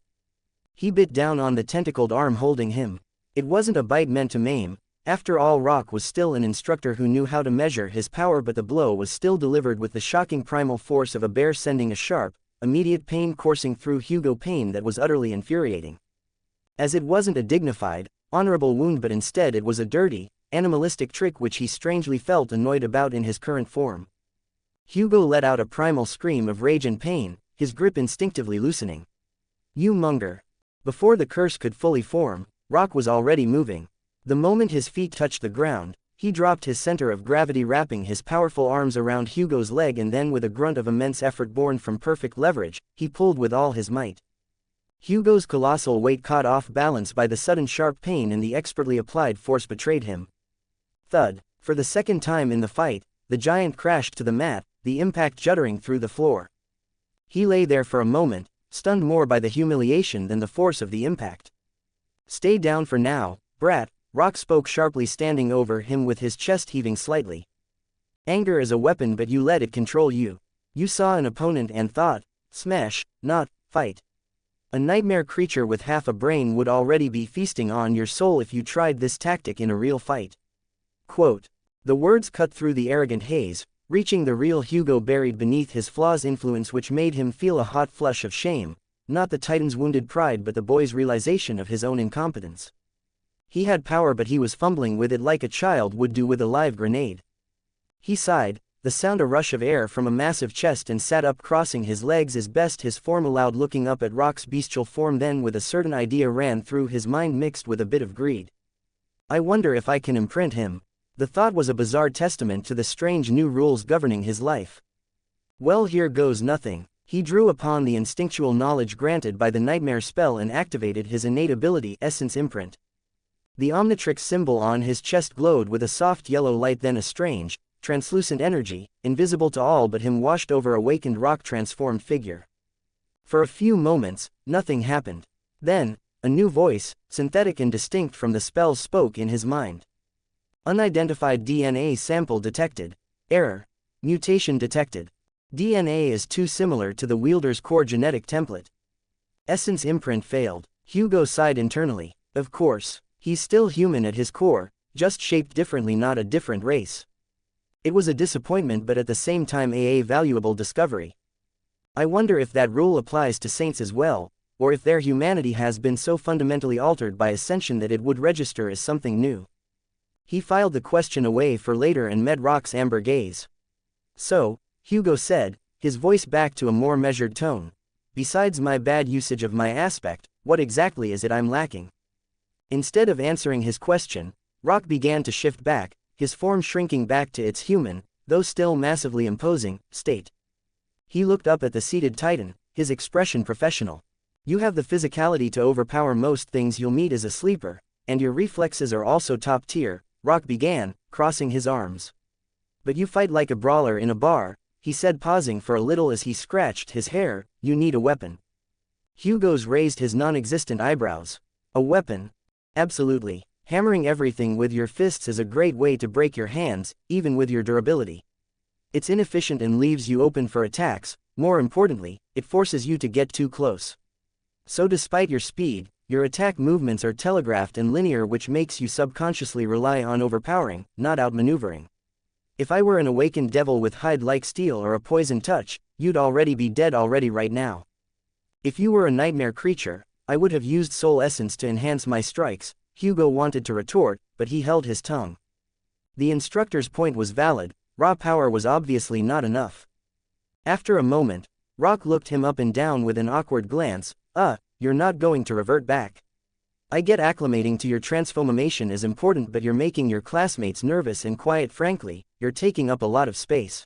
He bit down on the tentacled arm holding him. It wasn't a bite meant to maim. After all, Rock was still an instructor who knew how to measure his power, but the blow was still delivered with the shocking primal force of a bear, sending a sharp, immediate pain coursing through Hugo, pain that was utterly infuriating. As it wasn't a dignified, honorable wound, but instead it was a dirty, animalistic trick which he strangely felt annoyed about in his current form. Hugo let out a primal scream of rage and pain, his grip instinctively loosening. "You monger!" Before the curse could fully form, Rock was already moving. The moment his feet touched the ground, he dropped his center of gravity, wrapping his powerful arms around Hugo's leg, and then with a grunt of immense effort born from perfect leverage, he pulled with all his might. Hugo's colossal weight caught off balance by the sudden sharp pain, and the expertly applied force betrayed him. Thud! For the second time in the fight, the giant crashed to the mat, the impact juddering through the floor. He lay there for a moment, stunned more by the humiliation than the force of the impact. "Stay down for now, brat," Rock spoke sharply, standing over him with his chest heaving slightly. "Anger is a weapon, but you let it control you. You saw an opponent and thought, smash, not fight. A nightmare creature with half a brain would already be feasting on your soul if you tried this tactic in a real fight." Quote. The words cut through the arrogant haze, reaching the real Hugo buried beneath his flaws' influence, which made him feel a hot flush of shame, not the Titan's wounded pride but the boy's realization of his own incompetence. He had power, but he was fumbling with it like a child would do with a live grenade. He sighed, the sound a rush of air from a massive chest, and sat up, crossing his legs as best his form allowed, looking up at Rock's bestial form. Then with a certain idea ran through his mind mixed with a bit of greed. "I wonder if I can imprint him." The thought was a bizarre testament to the strange new rules governing his life. "Well, here goes nothing." He drew upon the instinctual knowledge granted by the nightmare spell and activated his innate ability, Essence Imprint. The Omnitrix symbol on his chest glowed with a soft yellow light, then a strange, translucent energy, invisible to all but him, washed over awakened Rock transformed figure. For a few moments, nothing happened. Then, a new voice, synthetic and distinct from the spell, spoke in his mind. "Unidentified DNA sample detected. Error. Mutation detected. DNA is too similar to the wielder's core genetic template. Essence imprint failed." Hugo sighed internally. Of course, he's still human at his core, just shaped differently, not a different race. It was a disappointment but at the same time a valuable discovery. I wonder if that rule applies to saints as well, or if their humanity has been so fundamentally altered by ascension that it would register as something new. He filed the question away for later and met Rock's amber gaze. So, Hugo said, his voice back to a more measured tone, besides my bad usage of my aspect, what exactly is it I'm lacking? Instead of answering his question, Rock began to shift back, his form shrinking back to its human, though still massively imposing, state. He looked up at the seated Titan, his expression professional. You have the physicality to overpower most things you'll meet as a sleeper, and your reflexes are also top tier, Rock began, crossing his arms. But you fight like a brawler in a bar, he said, pausing for a little as he scratched his hair. You need a weapon. Hugo's raised his non-existent eyebrows. A weapon? Absolutely. Hammering everything with your fists is a great way to break your hands, even with your durability. It's inefficient and leaves you open for attacks. More importantly, it forces you to get too close. So despite your speed, your attack movements are telegraphed and linear, which makes you subconsciously rely on overpowering, not outmaneuvering. If I were an awakened devil with hide like steel or a poison touch, you'd already be dead already right now. If you were a nightmare creature, I would have used soul essence to enhance my strikes, Hugo wanted to retort, but he held his tongue. The instructor's point was valid, raw power was obviously not enough. After a moment, Rock looked him up and down with an awkward glance. You're not going to revert back. I get acclimating to your transformation is important, but you're making your classmates nervous and quiet. Frankly, you're taking up a lot of space.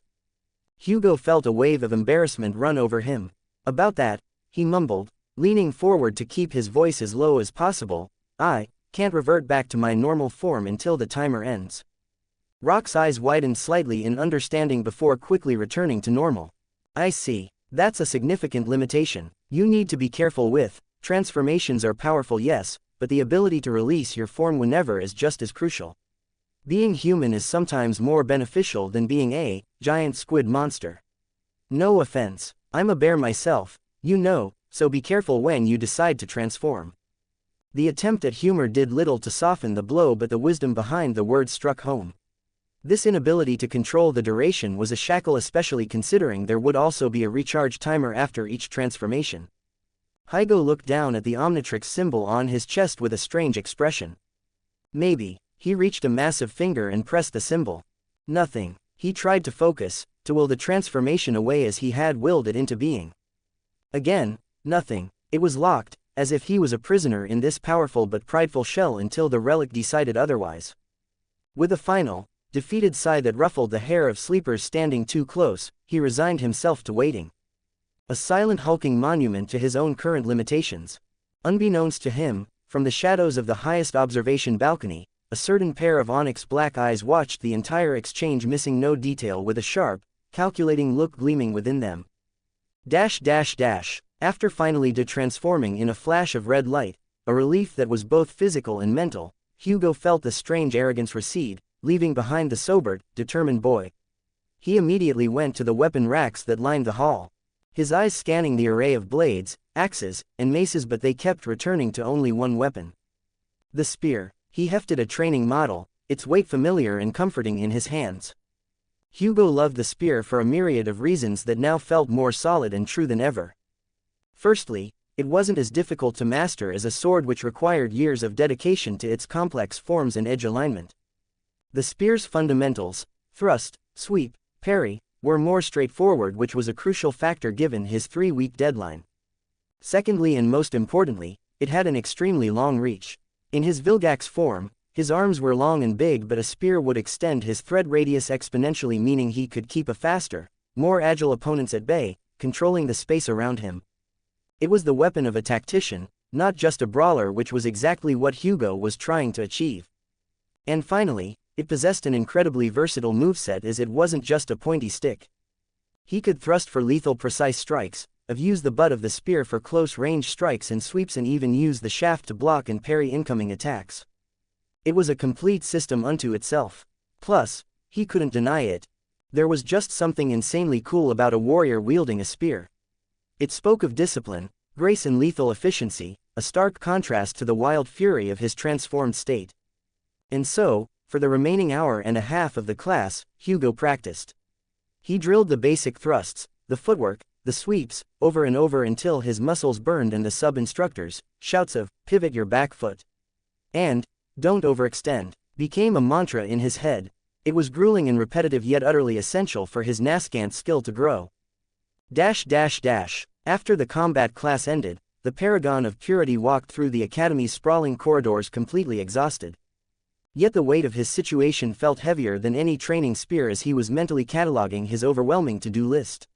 Hugo felt a wave of embarrassment run over him. About that, he mumbled, leaning forward to keep his voice as low as possible. I can't revert back to my normal form until the timer ends. Rock's eyes widened slightly in understanding before quickly returning to normal. I see. That's a significant limitation. You need to be careful with. Transformations are powerful, yes, but the ability to release your form whenever is just as crucial. Being human is sometimes more beneficial than being a giant squid monster. No offense, I'm a bear myself, you know, so be careful when you decide to transform. The attempt at humor did little to soften the blow, but the wisdom behind the words struck home. This inability to control the duration was a shackle, especially considering there would also be a recharge timer after each transformation. Hugo looked down at the Omnitrix symbol on his chest with a strange expression. Maybe. He reached a massive finger and pressed the symbol. Nothing. He tried to focus, to will the transformation away as he had willed it into being. Again, nothing. It was locked, as if he was a prisoner in this powerful but prideful shell until the relic decided otherwise. With a final, defeated sigh that ruffled the hair of sleepers standing too close, he resigned himself to waiting. A silent hulking monument to his own current limitations. Unbeknownst to him, from the shadows of the highest observation balcony, a certain pair of onyx black eyes watched the entire exchange, missing no detail, with a sharp, calculating look gleaming within them. After finally de-transforming in a flash of red light, a relief that was both physical and mental, Hugo felt the strange arrogance recede, leaving behind the sobered, determined boy. He immediately went to the weapon racks that lined the hall. His eyes scanning the array of blades, axes, and maces, but they kept returning to only one weapon. The spear. He hefted a training model, its weight familiar and comforting in his hands. Hugo loved the spear for a myriad of reasons that now felt more solid and true than ever. Firstly, it wasn't as difficult to master as a sword, which required years of dedication to its complex forms and edge alignment. The spear's fundamentals, thrust, sweep, parry, were more straightforward, which was a crucial factor given his 3-week deadline. Secondly, and most importantly, it had an extremely long reach. In his Vilgax form, his arms were long and big, but a spear would extend his thread radius exponentially, meaning he could keep a faster, more agile opponents at bay, controlling the space around him. It was the weapon of a tactician, not just a brawler, which was exactly what Hugo was trying to achieve. And finally, it possessed an incredibly versatile moveset, as it wasn't just a pointy stick. He could thrust for lethal precise strikes, use the butt of the spear for close-range strikes and sweeps, and even use the shaft to block and parry incoming attacks. It was a complete system unto itself. Plus, he couldn't deny it. There was just something insanely cool about a warrior wielding a spear. It spoke of discipline, grace and lethal efficiency, a stark contrast to the wild fury of his transformed state. And so, For the remaining hour and a half of the class, Hugo practiced. He drilled the basic thrusts, the footwork, the sweeps, over and over until his muscles burned and the sub-instructors' shouts of, "Pivot your back foot," and "Don't overextend," became a mantra in his head. It was grueling and repetitive yet utterly essential for his nascent skill to grow. After the combat class ended, the paragon of purity walked through the academy's sprawling corridors completely exhausted. Yet the weight of his situation felt heavier than any training spear as he was mentally cataloging his overwhelming to-do list.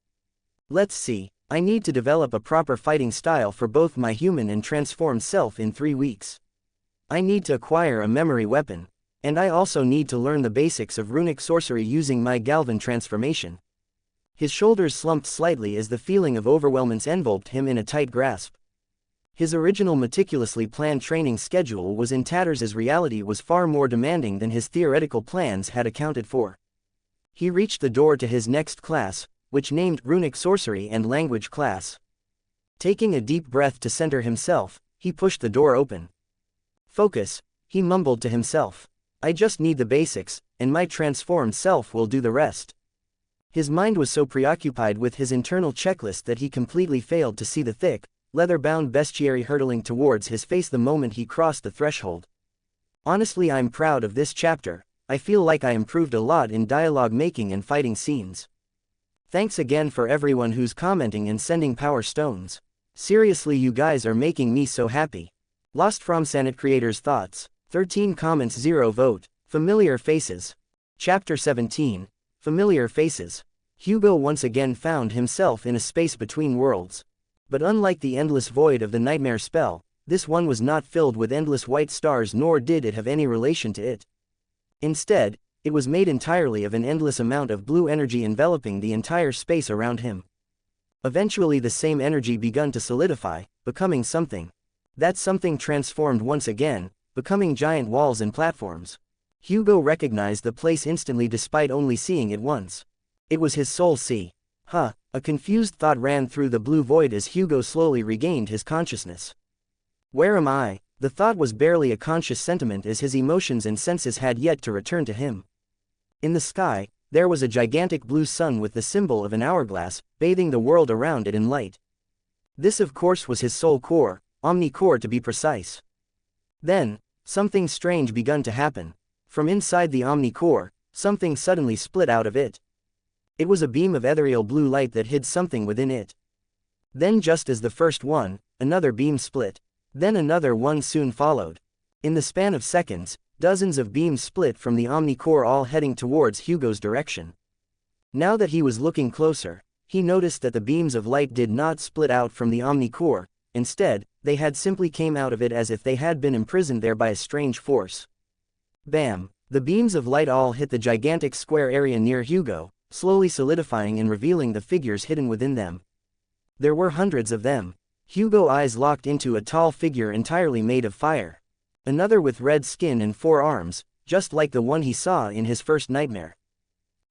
Let's see, I need to develop a proper fighting style for both my human and transformed self in 3 weeks. I need to acquire a memory weapon. And I also need to learn the basics of runic sorcery using my Galvan transformation. His shoulders slumped slightly as the feeling of overwhelmance enveloped him in a tight grasp. His original meticulously planned training schedule was in tatters as reality was far more demanding than his theoretical plans had accounted for. He reached the door to his next class, which named Runic Sorcery and Language class. Taking a deep breath to center himself, he pushed the door open. "Focus," he mumbled to himself. "I just need the basics, and my transformed self will do the rest." His mind was so preoccupied with his internal checklist that he completely failed to see the thick, leather-bound bestiary hurtling towards his face the moment he crossed the threshold. Honestly, I'm proud of this chapter. I feel like I improved a lot in dialogue making and fighting scenes. Thanks again for everyone who's commenting and sending power stones. Seriously, you guys are making me so happy. Lost from Sanit creators' thoughts. 13 comments, 0 vote. Familiar faces. Chapter 17. Familiar faces. Hugo once again found himself in a space between worlds. But unlike the endless void of the nightmare spell, this one was not filled with endless white stars, nor did it have any relation to it. Instead, it was made entirely of an endless amount of blue energy enveloping the entire space around him. Eventually the same energy began to solidify, becoming something. That something transformed once again, becoming giant walls and platforms. Hugo recognized the place instantly despite only seeing it once. It was his soul sea. A confused thought ran through the blue void as Hugo slowly regained his consciousness. Where am I? The thought was barely a conscious sentiment as his emotions and senses had yet to return to him. In the sky, there was a gigantic blue sun with the symbol of an hourglass, bathing the world around it in light. This of course was his soul core, Omni core to be precise. Then, something strange began to happen. From inside the Omni core, something suddenly split out of it. It was a beam of ethereal blue light that hid something within it. Then just as the first one, another beam split. Then another one soon followed. In the span of seconds, dozens of beams split from the Omni core, all heading towards Hugo's direction. Now that he was looking closer, he noticed that the beams of light did not split out from the Omni core. Instead, they had simply came out of it as if they had been imprisoned there by a strange force. Bam! The beams of light all hit the gigantic square area near Hugo, slowly solidifying and revealing the figures hidden within them. There were hundreds of them. Hugo's eyes locked into a tall figure entirely made of fire. Another with red skin and 4 arms, just like the one he saw in his first nightmare.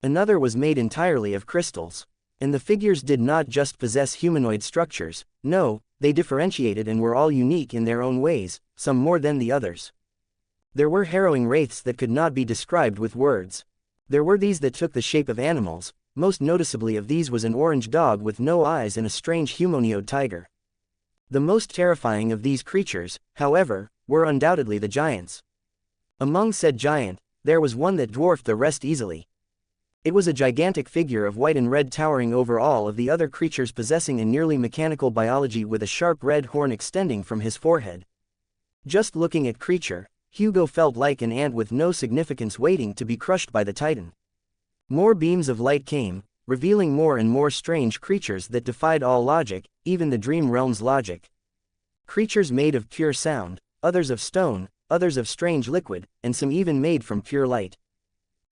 Another was made entirely of crystals. And the figures did not just possess humanoid structures, no, they differentiated and were all unique in their own ways, some more than the others. There were harrowing wraiths that could not be described with words. There were these that took the shape of animals, most noticeably of these was an orange dog with no eyes and a strange humanoid tiger. The most terrifying of these creatures, however, were undoubtedly the giants. Among said giant, there was one that dwarfed the rest easily. It was a gigantic figure of white and red towering over all of the other creatures, possessing a nearly mechanical biology with a sharp red horn extending from his forehead. Just looking at creature, Hugo felt like an ant with no significance waiting to be crushed by the titan. More beams of light came, revealing more and more strange creatures that defied all logic, even the dream realm's logic. Creatures made of pure sound, others of stone, others of strange liquid, and some even made from pure light.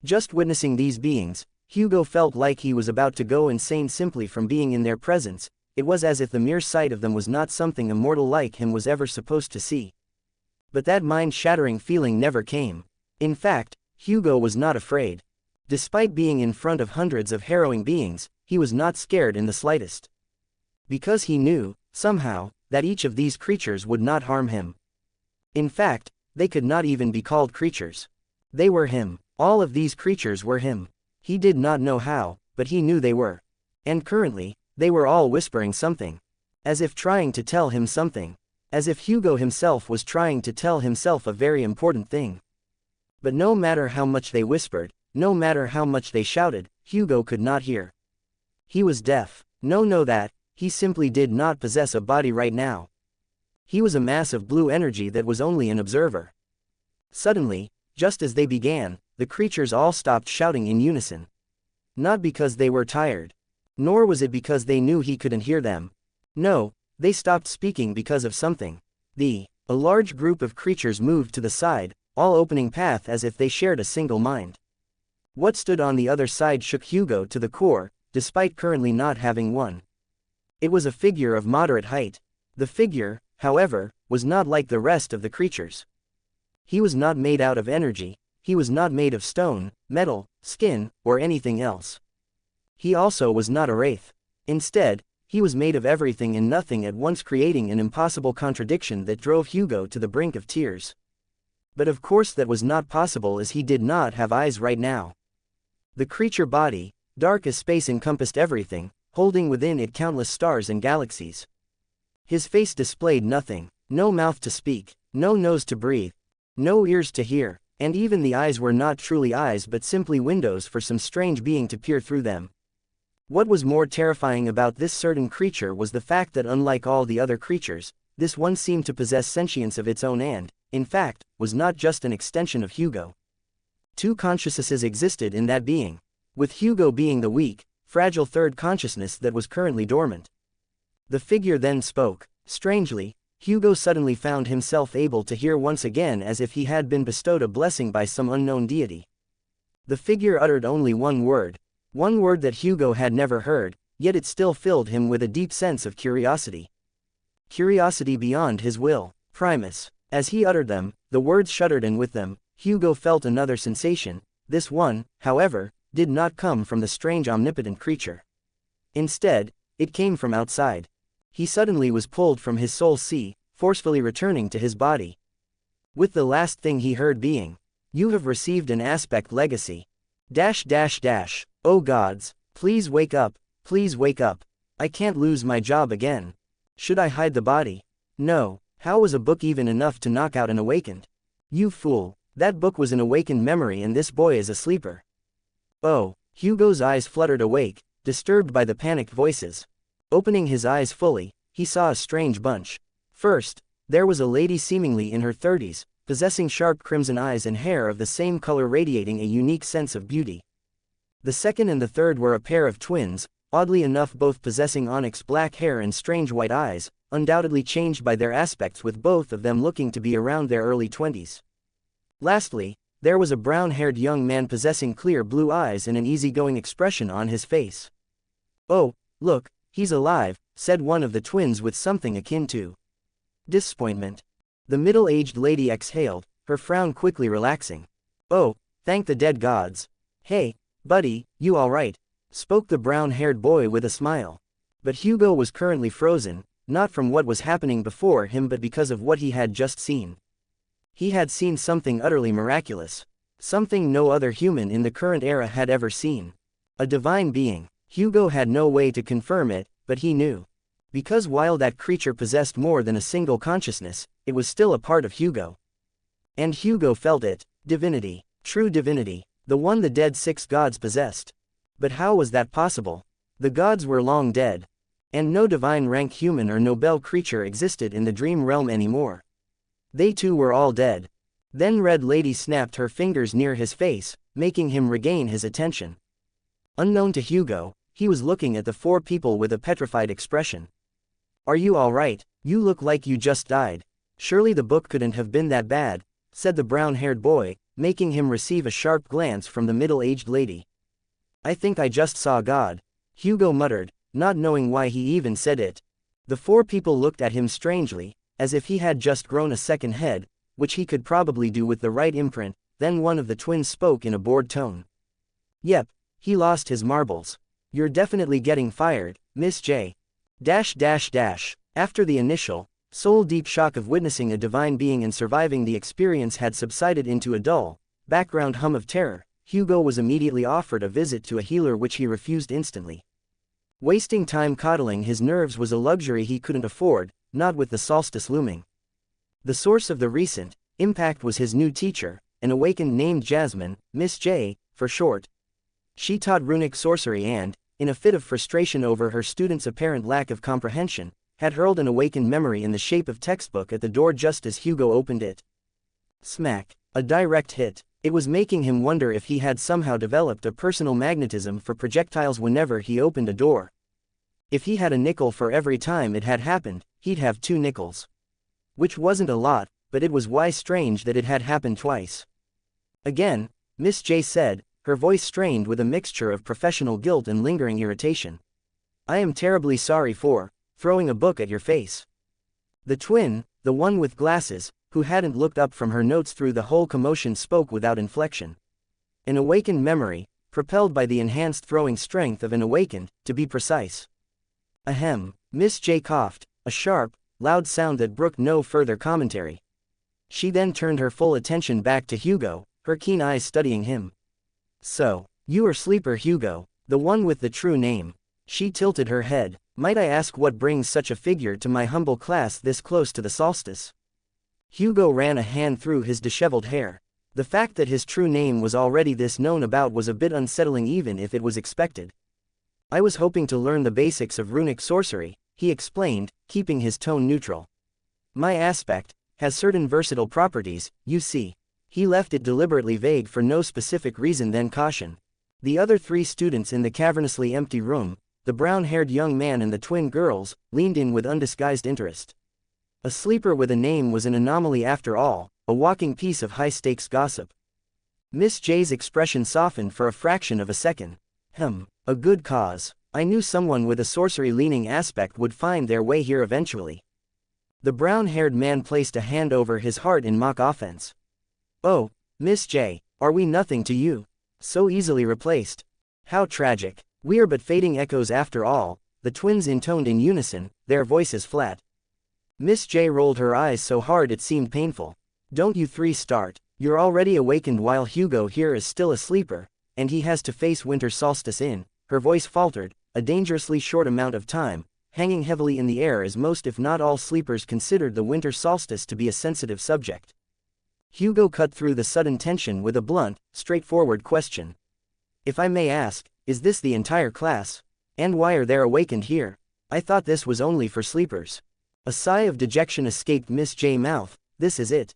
Just witnessing these beings, Hugo felt like he was about to go insane simply from being in their presence. It was as if the mere sight of them was not something a mortal like him was ever supposed to see. But that mind-shattering feeling never came. In fact, Hugo was not afraid. Despite being in front of hundreds of harrowing beings, he was not scared in the slightest. Because he knew, somehow, that each of these creatures would not harm him. In fact, they could not even be called creatures. They were him. All of these creatures were him. He did not know how, but he knew they were. And currently, they were all whispering something. As if trying to tell him something. As if Hugo himself was trying to tell himself a very important thing. But no matter how much they whispered, no matter how much they shouted, Hugo could not hear. He was deaf. No, that, he simply did not possess a body right now. He was a mass of blue energy that was only an observer. Suddenly, just as they began, the creatures all stopped shouting in unison. Not because they were tired. Nor was it because they knew he couldn't hear them. No, they stopped speaking because of something. A large group of creatures moved to the side, all opening path as if they shared a single mind. What stood on the other side shook Hugo to the core, despite currently not having one. It was a figure of moderate height. The figure, however, was not like the rest of the creatures. He was not made out of energy, he was not made of stone, metal, skin, or anything else. He also was not a wraith. Instead, he was made of everything and nothing at once, creating an impossible contradiction that drove Hugo to the brink of tears. But of course that was not possible, as he did not have eyes right now. The creature body, dark as space, encompassed everything, holding within it countless stars and galaxies. His face displayed nothing, no mouth to speak, no nose to breathe, no ears to hear, and even the eyes were not truly eyes but simply windows for some strange being to peer through them. What was more terrifying about this certain creature was the fact that unlike all the other creatures, this one seemed to possess sentience of its own and, in fact, was not just an extension of Hugo. Two consciousnesses existed in that being, with Hugo being the weak, fragile third consciousness that was currently dormant. The figure then spoke. Strangely, Hugo suddenly found himself able to hear once again, as if he had been bestowed a blessing by some unknown deity. The figure uttered only one word that Hugo had never heard, yet it still filled him with a deep sense of curiosity. Curiosity beyond his will. Primus. As he uttered them, the words shuddered, and with them, Hugo felt another sensation. This one, however, did not come from the strange omnipotent creature. Instead, it came from outside. He suddenly was pulled from his soul sea, forcefully returning to his body. With the last thing he heard being, "You have received an aspect legacy. Oh gods, please wake up, please wake up. I can't lose my job again. Should I hide the body? No, how was a book even enough to knock out an awakened? You fool, that book was an awakened memory and this boy is a sleeper." Oh, Hugo's eyes fluttered awake, disturbed by the panicked voices. Opening his eyes fully, he saw a strange bunch. First, there was a lady seemingly in her 30s, possessing sharp crimson eyes and hair of the same color, radiating a unique sense of beauty. The second and the third were a pair of twins, oddly enough both possessing onyx black hair and strange white eyes, undoubtedly changed by their aspects, with both of them looking to be around their early 20s. Lastly, there was a brown-haired young man possessing clear blue eyes and an easygoing expression on his face. "Oh, look, he's alive," said one of the twins with something akin to disappointment. The middle-aged lady exhaled, her frown quickly relaxing. "Oh, thank the dead gods. Hey, buddy, you all right?" spoke the brown-haired boy with a smile. But Hugo was currently frozen, not from what was happening before him but because of what he had just seen. He had seen something utterly miraculous. Something no other human in the current era had ever seen. A divine being. Hugo had no way to confirm it, but he knew. Because while that creature possessed more than a single consciousness, it was still a part of Hugo. And Hugo felt it. Divinity. True divinity. The one the dead 6 gods possessed. But how was that possible? The gods were long dead. And no divine rank human or noble creature existed in the dream realm anymore. They too were all dead. Then Red Lady snapped her fingers near his face, making him regain his attention. Unknown to Hugo, he was looking at the 4 people with a petrified expression. "Are you all right? You look like you just died. Surely the book couldn't have been that bad," said the brown-haired boy, making him receive a sharp glance from the middle-aged lady. "I think I just saw God," Hugo muttered, not knowing why he even said it. The 4 people looked at him strangely, as if he had just grown a second head, which he could probably do with the right imprint. Then one of the twins spoke in a bored tone. "Yep, he lost his marbles. You're definitely getting fired, Miss J. After the initial, soul-deep shock of witnessing a divine being and surviving the experience had subsided into a dull, background hum of terror, Hugo was immediately offered a visit to a healer which he refused instantly. Wasting time coddling his nerves was a luxury he couldn't afford, not with the solstice looming. The source of the recent impact was his new teacher, an awakened named Jasmine, Miss J, for short. She taught runic sorcery and, in a fit of frustration over her students' apparent lack of comprehension, had hurled an awakened memory in the shape of textbook at the door just as Hugo opened it. Smack. A direct hit. It was making him wonder if he had somehow developed a personal magnetism for projectiles whenever he opened a door. If he had a nickel for every time it had happened, he'd have 2 nickels. Which wasn't a lot, but it was why strange that it had happened twice. Again, Miss J said, her voice strained with a mixture of professional guilt and lingering irritation. I am terribly sorry for throwing a book at your face. The twin, the one with glasses, who hadn't looked up from her notes through the whole commotion, spoke without inflection. An awakened memory, propelled by the enhanced throwing strength of an awakened, to be precise. Ahem, Miss J coughed, a sharp, loud sound that brooked no further commentary. She then turned her full attention back to Hugo, her keen eyes studying him. So, you are Sleeper Hugo, the one with the true name. She tilted her head. Might I ask what brings such a figure to my humble class this close to the solstice? Hugo ran a hand through his disheveled hair. The fact that his true name was already this known about was a bit unsettling even if it was expected. I was hoping to learn the basics of runic sorcery, he explained, keeping his tone neutral. My aspect has certain versatile properties, you see. He left it deliberately vague for no specific reason then caution. The other 3 students in the cavernously empty room, the brown-haired young man and the twin girls, leaned in with undisguised interest. A sleeper with a name was an anomaly after all, a walking piece of high-stakes gossip. Miss J's expression softened for a fraction of a second. A good cause. I knew someone with a sorcery-leaning aspect would find their way here eventually. The brown-haired man placed a hand over his heart in mock offense. Oh, Miss J, are we nothing to you? So easily replaced. How tragic. We are but fading echoes after all, the twins intoned in unison, their voices flat. Miss J rolled her eyes so hard it seemed painful. Don't you 3 start. You're already awakened while Hugo here is still a sleeper, and he has to face winter solstice in, her voice faltered, a dangerously short amount of time, hanging heavily in the air as most if not all sleepers considered the winter solstice to be a sensitive subject. Hugo cut through the sudden tension with a blunt, straightforward question. If I may ask, is this the entire class? And why are there awakened here? I thought this was only for sleepers. A sigh of dejection escaped Miss J's mouth. This is it.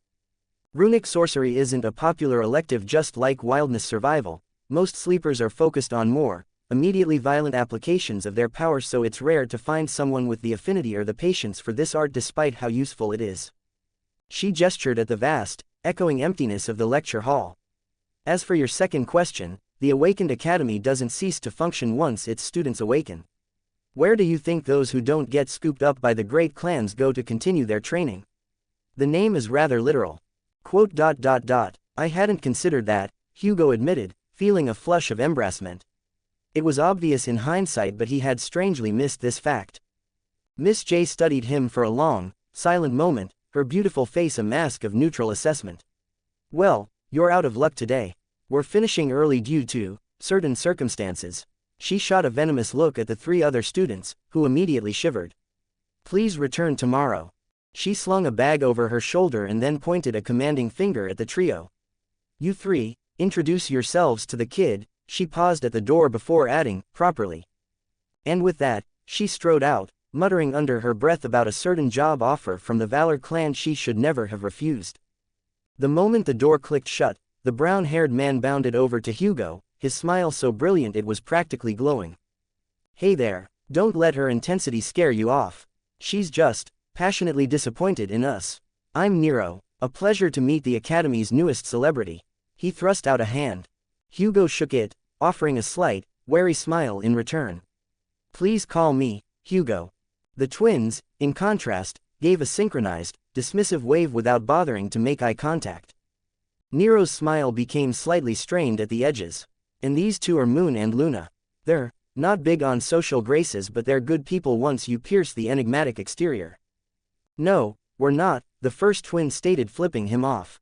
Runic sorcery isn't a popular elective just like wildness survival. Most sleepers are focused on more immediately violent applications of their power, so it's rare to find someone with the affinity or the patience for this art despite how useful it is. She gestured at the vast, echoing emptiness of the lecture hall. As for your second question, the Awakened Academy doesn't cease to function once its students awaken. Where do you think those who don't get scooped up by the great clans go to continue their training? The name is rather literal. I hadn't considered that, Hugo admitted, feeling a flush of embarrassment. It was obvious in hindsight, but he had strangely missed this fact. Miss J studied him for a long, silent moment, her beautiful face a mask of neutral assessment. Well, you're out of luck today. We're finishing early due to certain circumstances. She shot a venomous look at the 3 other students, who immediately shivered. Please return tomorrow. She slung a bag over her shoulder and then pointed a commanding finger at the trio. You 3, introduce yourselves to the kid. She paused at the door before adding, properly. And with that, she strode out, muttering under her breath about a certain job offer from the Valor clan she should never have refused. The moment the door clicked shut, the brown-haired man bounded over to Hugo, his smile so brilliant it was practically glowing. Hey there, don't let her intensity scare you off. She's just passionately disappointed in us. I'm Nero, a pleasure to meet the Academy's newest celebrity. He thrust out a hand. Hugo shook it, offering a slight, wary smile in return. Please call me Hugo. The twins, in contrast, gave a synchronized, dismissive wave without bothering to make eye contact. Nero's smile became slightly strained at the edges. And these 2 are Moon and Luna. They're not big on social graces, but they're good people once you pierce the enigmatic exterior. No, we're not, the first twin stated, flipping him off.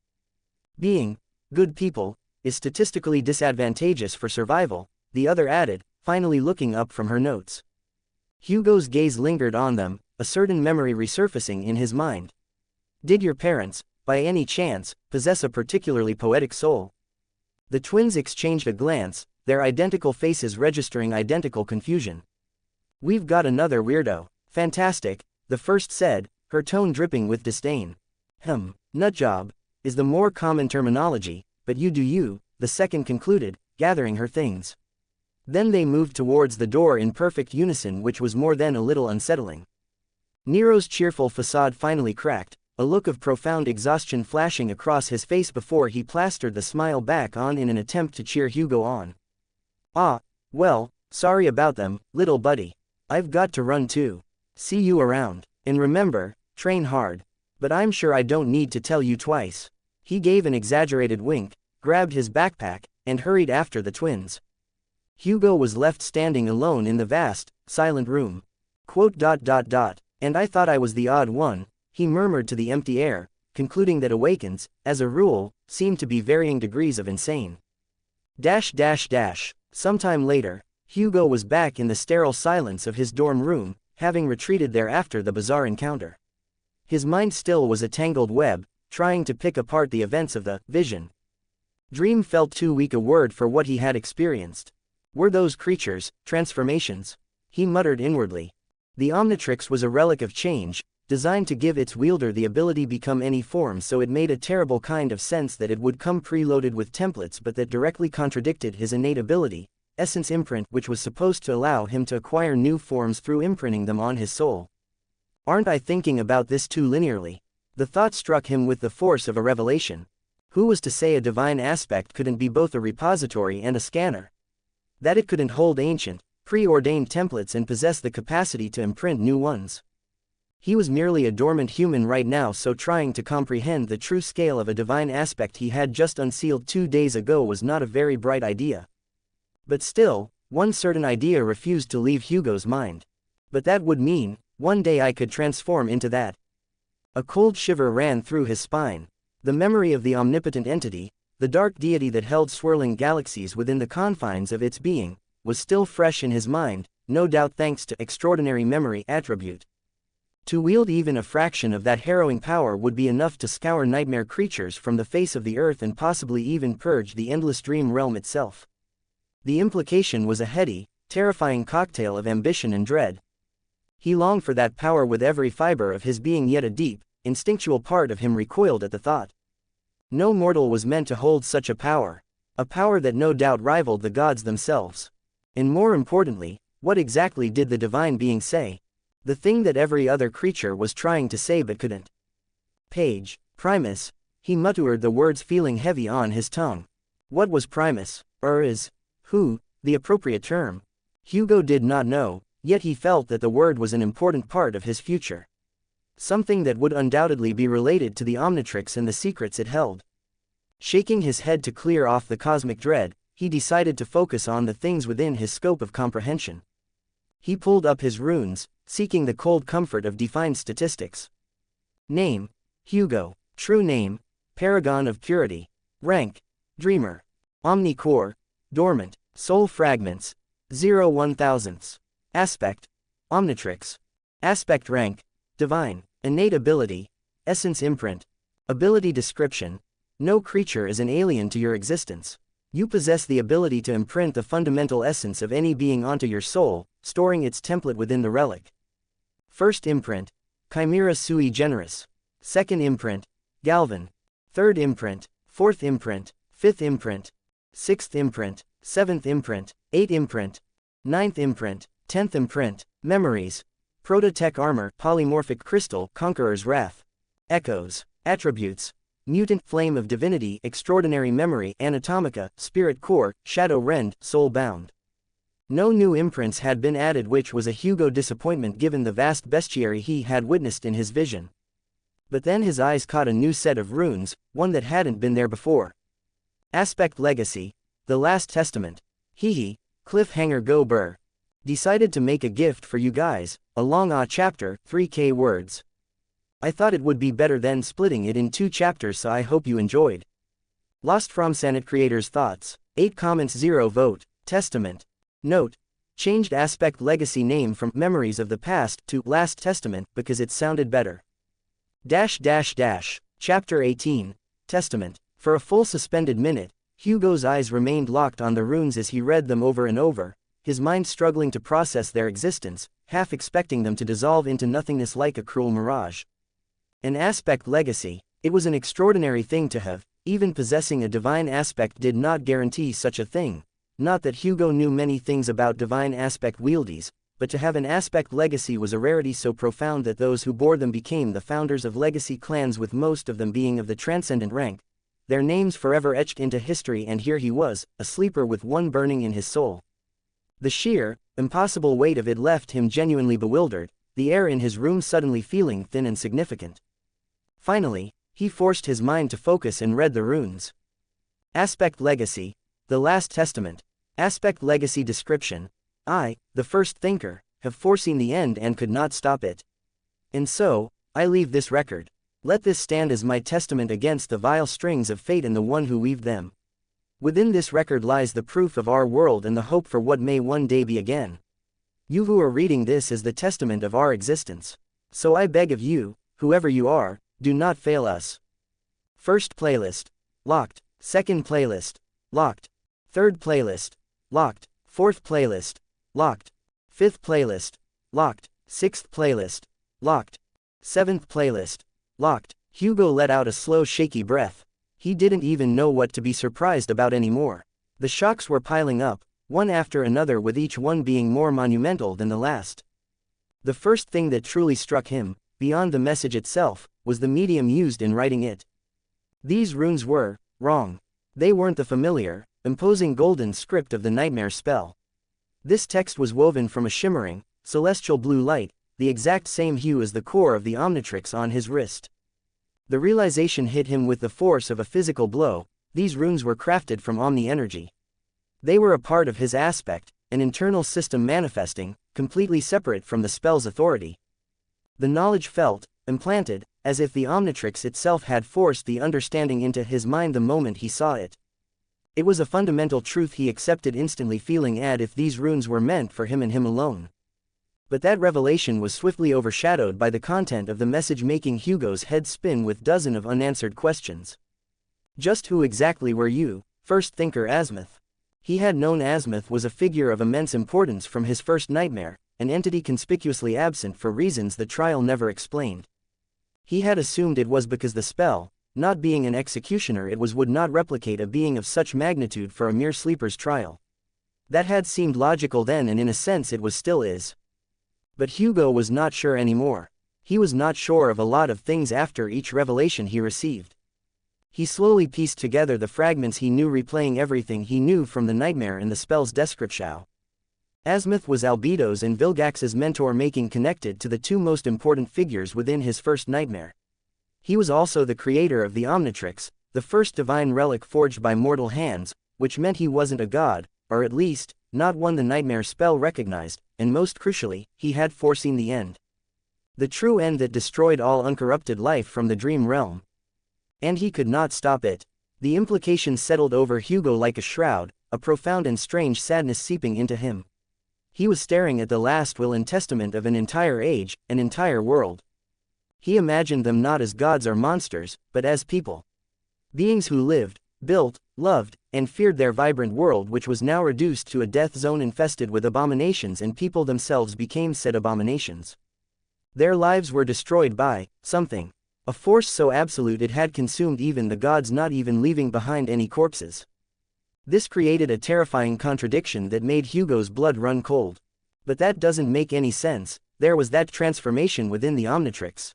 Being good people, is statistically disadvantageous for survival, the other added, finally looking up from her notes. Hugo's gaze lingered on them, a certain memory resurfacing in his mind. Did your parents, by any chance, possess a particularly poetic soul? The twins exchanged a glance, their identical faces registering identical confusion. We've got another weirdo. Fantastic, the first said, her tone dripping with disdain. Nutjob, is the more common terminology, but you do you, the second concluded, gathering her things. Then they moved towards the door in perfect unison, which was more than a little unsettling. Nero's cheerful facade finally cracked, a look of profound exhaustion flashing across his face before he plastered the smile back on in an attempt to cheer Hugo on. Ah, well, sorry about them, little buddy. I've got to run too. See you around. And remember, train hard. But I'm sure I don't need to tell you twice. He gave an exaggerated wink, grabbed his backpack, and hurried after the twins. Hugo was left standing alone in the vast, silent room. And I thought I was the odd one, he murmured to the empty air, concluding that awakens, as a rule, seemed to be varying degrees of insane. Sometime later, Hugo was back in the sterile silence of his dorm room, having retreated there after the bizarre encounter. His mind still was a tangled web, trying to pick apart the events of the vision. Dream felt too weak a word for what he had experienced. Were those creatures transformations? He muttered inwardly. The Omnitrix was a relic of change, designed to give its wielder the ability to become any form, so it made a terrible kind of sense that it would come preloaded with templates, but that directly contradicted his innate ability, essence imprint, which was supposed to allow him to acquire new forms through imprinting them on his soul. Aren't I thinking about this too linearly? The thought struck him with the force of a revelation. Who was to say a divine aspect couldn't be both a repository and a scanner? That it couldn't hold ancient, preordained templates and possess the capacity to imprint new ones? He was merely a dormant human right now, so trying to comprehend the true scale of a divine aspect he had just unsealed 2 days ago was not a very bright idea. But still, one certain idea refused to leave Hugo's mind. But that would mean, one day I could transform into that. A cold shiver ran through his spine. The memory of the omnipotent entity, the dark deity that held swirling galaxies within the confines of its being, was still fresh in his mind, no doubt thanks to extraordinary memory attribute. To wield even a fraction of that harrowing power would be enough to scour nightmare creatures from the face of the earth and possibly even purge the endless dream realm itself. The implication was a heady, terrifying cocktail of ambition and dread. He longed for that power with every fiber of his being, yet a deep, instinctual part of him recoiled at the thought. No mortal was meant to hold such a power that no doubt rivaled the gods themselves. And more importantly, what exactly did the divine being say? The thing that every other creature was trying to say but couldn't. Page, Primus, he muttered the words, feeling heavy on his tongue. What was Primus, or is, who, the appropriate term? Hugo did not know, yet he felt that the word was an important part of his future. Something that would undoubtedly be related to the Omnitrix and the secrets it held. Shaking his head to clear off the cosmic dread, he decided to focus on the things within his scope of comprehension. He pulled up his runes, seeking the cold comfort of defined statistics. Name, Hugo. True name, Paragon of Purity. Rank, Dreamer. Omnicore, Dormant. Soul Fragments, 0.001. Aspect, Omnitrix. Aspect rank, Divine. Innate ability, Essence imprint. Ability description, no creature is an alien to your existence. You possess the ability to imprint the fundamental essence of any being onto your soul, storing its template within the relic. First imprint, Chimera sui generis. Second imprint, Galvan. Third imprint, fourth imprint, fifth imprint, sixth imprint, seventh imprint, eighth imprint, ninth imprint, 10th imprint, memories, Prototech armor, polymorphic crystal, conqueror's wrath, echoes, attributes, mutant flame of divinity, extraordinary memory, anatomica, spirit core, shadow rend, soul bound. No new imprints had been added, which was a Hugo disappointment given the vast bestiary he had witnessed in his vision. But then his eyes caught a new set of runes, one that hadn't been there before. Aspect legacy, the last testament. Hee cliffhanger go burr. Decided to make a gift for you guys, a long chapter, 3K words. I thought it would be better than splitting it in 2 chapters, so I hope you enjoyed. lostfromsanit creators' thoughts. 8 comments 0 vote. Testament. Note. Changed aspect legacy name from Memories of the Past to Last Testament because it sounded better. Chapter 18. Testament. For a full suspended minute, Hugo's eyes remained locked on the runes as he read them over and over, his mind struggling to process their existence, half expecting them to dissolve into nothingness like a cruel mirage. An aspect legacy. It was an extraordinary thing to have. Even possessing a divine aspect did not guarantee such a thing. Not that Hugo knew many things about divine aspect wieldies, but to have an aspect legacy was a rarity so profound that those who bore them became the founders of legacy clans, with most of them being of the transcendent rank, their names forever etched into history. And here he was, a sleeper with one burning in his soul. The sheer, impossible weight of it left him genuinely bewildered, the air in his room suddenly feeling thin and significant. Finally, he forced his mind to focus and read the runes. Aspect Legacy. The Last Testament. Aspect Legacy description. I, the first thinker, have foreseen the end and could not stop it. And so, I leave this record. Let this stand as my testament against the vile strings of fate and the one who weaved them. Within this record lies the proof of our world and the hope for what may one day be again. You who are reading this is the testament of our existence. So I beg of you, whoever you are, do not fail us. First playlist. Locked. Second playlist. Locked. Third playlist. Locked. Fourth playlist. Locked. Fifth playlist. Locked. Sixth playlist. Locked. Seventh playlist. Locked. Hugo let out a slow, shaky breath. He didn't even know what to be surprised about anymore. The shocks were piling up, one after another, with each one being more monumental than the last. The first thing that truly struck him, beyond the message itself, was the medium used in writing it. These runes were wrong. They weren't the familiar, imposing golden script of the nightmare spell. This text was woven from a shimmering, celestial blue light, the exact same hue as the core of the Omnitrix on his wrist. The realization hit him with the force of a physical blow. These runes were crafted from Omni energy. They were a part of his aspect, an internal system manifesting, completely separate from the spell's authority. The knowledge felt, implanted, as if the Omnitrix itself had forced the understanding into his mind the moment he saw it. It was a fundamental truth he accepted instantly, feeling as if these runes were meant for him and him alone. But that revelation was swiftly overshadowed by the content of the message, making Hugo's head spin with dozens of unanswered questions. Just who exactly were you, first thinker Azimuth? He had known Azimuth was a figure of immense importance from his first nightmare, an entity conspicuously absent for reasons the trial never explained. He had assumed it was because the spell, not being an executioner, would not replicate a being of such magnitude for a mere sleeper's trial. That had seemed logical then, and in a sense it still is. But Hugo was not sure anymore. He was not sure of a lot of things after each revelation he received. He slowly pieced together the fragments he knew, replaying everything he knew from the nightmare and the spell's description. Azimuth was Albedo's and Vilgax's mentor, making connected to the two most important figures within his first nightmare. He was also the creator of the Omnitrix, the first divine relic forged by mortal hands, which meant he wasn't a god, or at least, not one the nightmare spell recognized, and most crucially, he had foreseen the end. The true end that destroyed all uncorrupted life from the dream realm. And he could not stop it. The implications settled over Hugo like a shroud, a profound and strange sadness seeping into him. He was staring at the last will and testament of an entire age, an entire world. He imagined them not as gods or monsters, but as people. Beings who lived, built, loved, and feared their vibrant world, which was now reduced to a death zone infested with abominations, and people themselves became said abominations. Their lives were destroyed by something, a force so absolute it had consumed even the gods, not even leaving behind any corpses. This created a terrifying contradiction that made Hugo's blood run cold. But that doesn't make any sense. There was that transformation within the Omnitrix.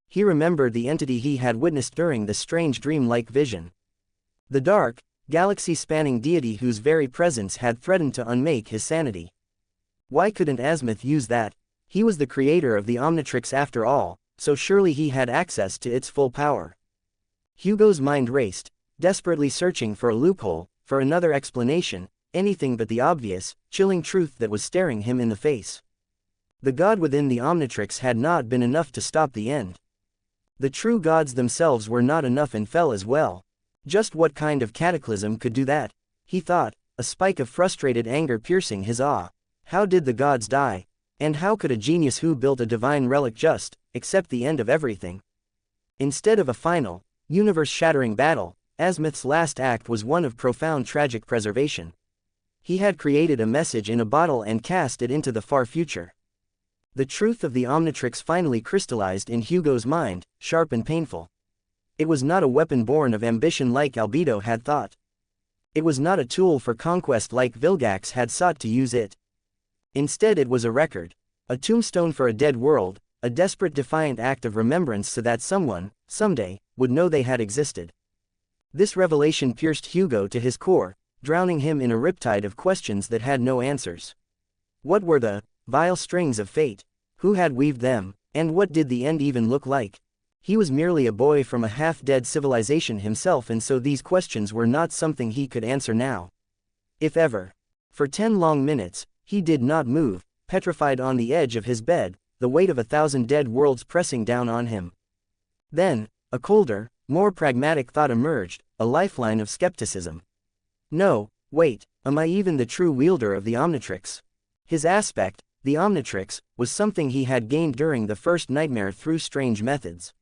He remembered the entity he had witnessed during the strange dream-like vision. The dark, galaxy-spanning deity whose very presence had threatened to unmake his sanity. Why couldn't Azimuth use that? He was the creator of the Omnitrix after all, so surely he had access to its full power. Hugo's mind raced, desperately searching for a loophole, for another explanation, anything but the obvious, chilling truth that was staring him in the face. The god within the Omnitrix had not been enough to stop the end. The true gods themselves were not enough and fell as well. Just what kind of cataclysm could do that? He thought, a spike of frustrated anger piercing his awe. How did the gods die? And how could a genius who built a divine relic just accept the end of everything? Instead of a final, universe-shattering battle, Azimuth's last act was one of profound tragic preservation. He had created a message in a bottle and cast it into the far future. The truth of the Omnitrix finally crystallized in Hugo's mind, sharp and painful. It was not a weapon born of ambition like Albedo had thought. It was not a tool for conquest like Vilgax had sought to use it. Instead it was a record. A tombstone for a dead world, a desperate defiant act of remembrance so that someone, someday, would know they had existed. This revelation pierced Hugo to his core, drowning him in a riptide of questions that had no answers. What were the vile strings of fate? Who had weaved them, and what did the end even look like? He was merely a boy from a half-dead civilization himself, and so these questions were not something he could answer now. If ever. For 10 long minutes, he did not move, petrified on the edge of his bed, the weight of 1,000 dead worlds pressing down on him. Then, a colder, more pragmatic thought emerged, a lifeline of skepticism. No, wait, am I even the true wielder of the Omnitrix? His aspect, the Omnitrix, was something he had gained during the first nightmare through strange methods.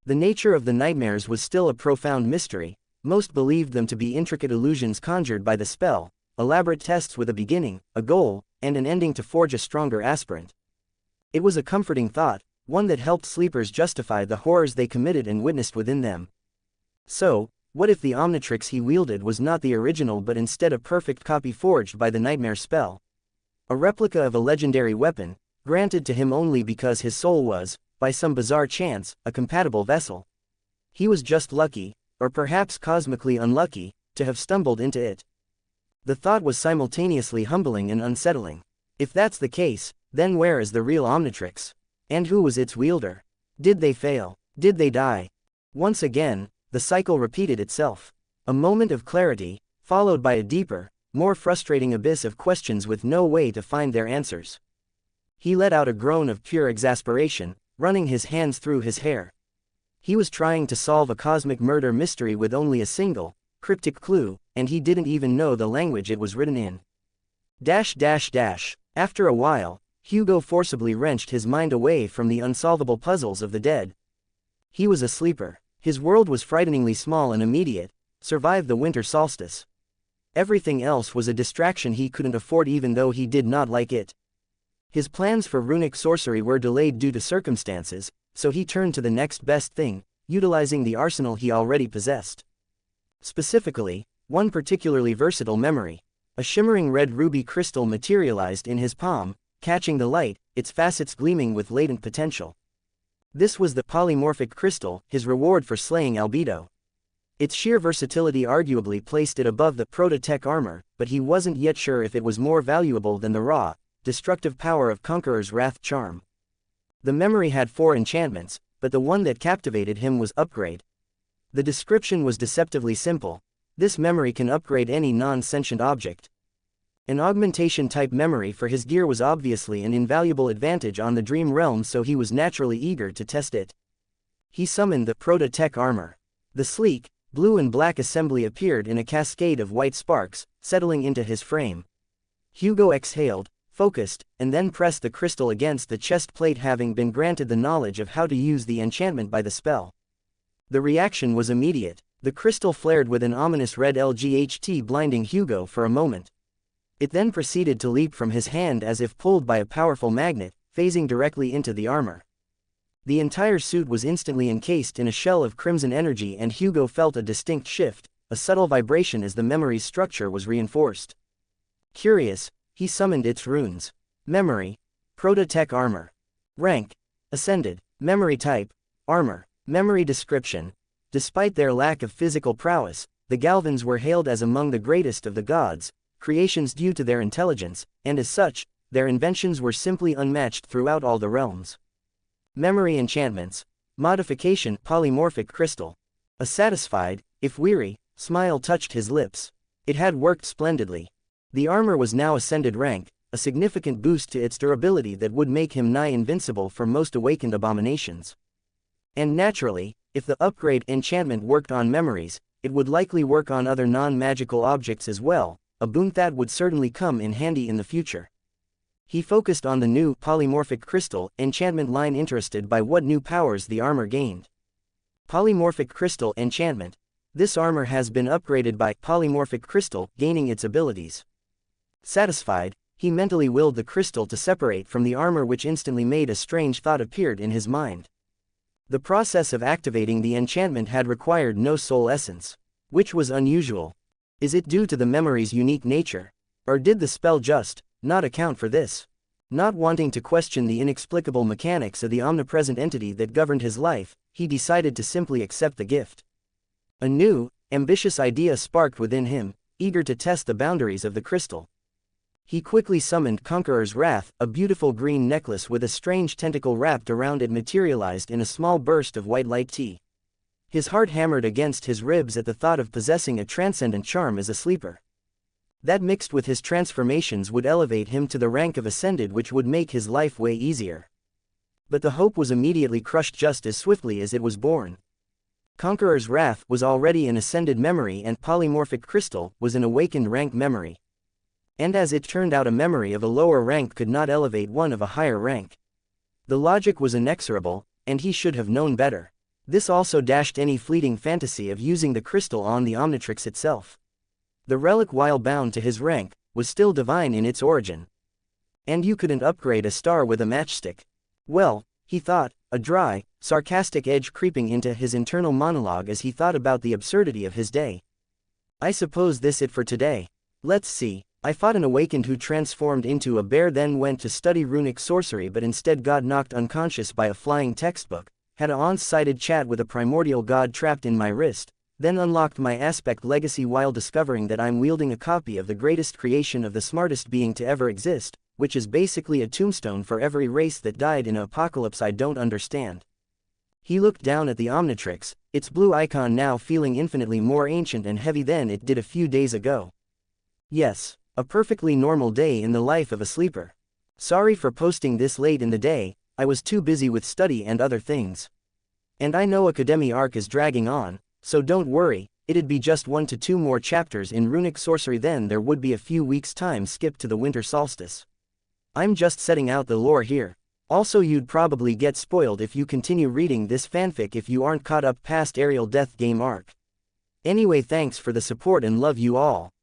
The nature of the nightmares was still a profound mystery. Most believed them to be intricate illusions conjured by the spell, elaborate tests with a beginning, a goal, and an ending to forge a stronger aspirant. It was a comforting thought, one that helped sleepers justify the horrors they committed and witnessed within them. So, what if the Omnitrix he wielded was not the original but instead a perfect copy forged by the nightmare spell? A replica of a legendary weapon, granted to him only because his soul was, by some bizarre chance, a compatible vessel. He was just lucky, or perhaps cosmically unlucky, to have stumbled into it. The thought was simultaneously humbling and unsettling. If that's the case, then where is the real Omnitrix? And who was its wielder? Did they fail? Did they die? Once again, the cycle repeated itself. A moment of clarity, followed by a deeper, more frustrating abyss of questions with no way to find their answers. He let out a groan of pure exasperation, running his hands through his hair. He was trying to solve a cosmic murder mystery with only a single, cryptic clue, and he didn't even know the language it was written in. After a while, Hugo forcibly wrenched his mind away from the unsolvable puzzles of the dead. He was a sleeper. His world was frighteningly small and immediate, survived the winter solstice. Everything else was a distraction he couldn't afford even though he did not like it. His plans for runic sorcery were delayed due to circumstances, so he turned to the next best thing, utilizing the arsenal he already possessed. Specifically, one particularly versatile memory. A shimmering red ruby crystal materialized in his palm, catching the light, its facets gleaming with latent potential. This was the polymorphic crystal, his reward for slaying Albedo. Its sheer versatility arguably placed it above the proto-tech armor, but he wasn't yet sure if it was more valuable than the raw, destructive power of Conqueror's Wrath charm. The memory had 4 enchantments, but the one that captivated him was Upgrade. The description was deceptively simple. This memory can upgrade any non-sentient object. An augmentation-type memory for his gear was obviously an invaluable advantage on the Dream Realm, so he was naturally eager to test it. He summoned the proto-tech armor. The sleek, blue and black assembly appeared in a cascade of white sparks, settling into his frame. Hugo exhaled, focused, and then pressed the crystal against the chest plate, having been granted the knowledge of how to use the enchantment by the spell. The reaction was immediate. The crystal flared with an ominous red LGHT, blinding Hugo for a moment. It then proceeded to leap from his hand as if pulled by a powerful magnet, phasing directly into the armor. The entire suit was instantly encased in a shell of crimson energy, and Hugo felt a distinct shift, a subtle vibration as the memory's structure was reinforced. Curious, he summoned its runes. Memory. Proto-tech armor. Rank. Ascended. Memory type. Armor. Memory description. Despite their lack of physical prowess, the Galvans were hailed as among the greatest of the gods, creations due to their intelligence, and as such, their inventions were simply unmatched throughout all the realms. Memory enchantments. Modification. Polymorphic crystal. A satisfied, if weary, smile touched his lips. It had worked splendidly. The armor was now ascended rank, a significant boost to its durability that would make him nigh invincible for most awakened abominations. And naturally, if the upgrade enchantment worked on memories, it would likely work on other non-magical objects as well, a boon that would certainly come in handy in the future. He focused on the new polymorphic crystal enchantment line, interested by what new powers the armor gained. Polymorphic crystal enchantment. This armor has been upgraded by polymorphic crystal gaining its abilities. Satisfied, he mentally willed the crystal to separate from the armor, which instantly made a strange thought appeared in his mind. The process of activating the enchantment had required no soul essence, which was unusual. Is it due to the memory's unique nature? Or did the spell just not account for this? Not wanting to question the inexplicable mechanics of the omnipresent entity that governed his life, he decided to simply accept the gift. A new, ambitious idea sparked within him, eager to test the boundaries of the crystal. He quickly summoned Conqueror's Wrath, a beautiful green necklace with a strange tentacle wrapped around it materialized in a small burst of white light. His heart hammered against his ribs at the thought of possessing a transcendent charm as a sleeper. That mixed with his transformations would elevate him to the rank of Ascended, which would make his life way easier. But the hope was immediately crushed just as swiftly as it was born. Conqueror's Wrath was already an Ascended memory, and Polymorphic Crystal was an awakened rank memory. And as it turned out, a memory of a lower rank could not elevate one of a higher rank. The logic was inexorable, and he should have known better. This also dashed any fleeting fantasy of using the crystal on the Omnitrix itself. The relic, while bound to his rank, was still divine in its origin. And you couldn't upgrade a star with a matchstick. Well, he thought, a dry, sarcastic edge creeping into his internal monologue as he thought about the absurdity of his day. I suppose this it for today. Let's see. I fought an awakened who transformed into a bear, then went to study runic sorcery but instead got knocked unconscious by a flying textbook, had a on-sighted chat with a primordial god trapped in my wrist, then unlocked my aspect legacy while discovering that I'm wielding a copy of the greatest creation of the smartest being to ever exist, which is basically a tombstone for every race that died in an apocalypse I don't understand. He looked down at the Omnitrix, its blue icon now feeling infinitely more ancient and heavy than it did a few days ago. Yes, a perfectly normal day in the life of a sleeper. Sorry for posting this late in the day, I was too busy with study and other things. And I know Academy arc is dragging on, so don't worry, it'd be just 1 to 2 more chapters in runic sorcery, then there would be a few weeks' time skip to the winter solstice. I'm just setting out the lore here. Also, you'd probably get spoiled if you continue reading this fanfic if you aren't caught up past Ariel Death Game arc. Anyway, thanks for the support and love you all.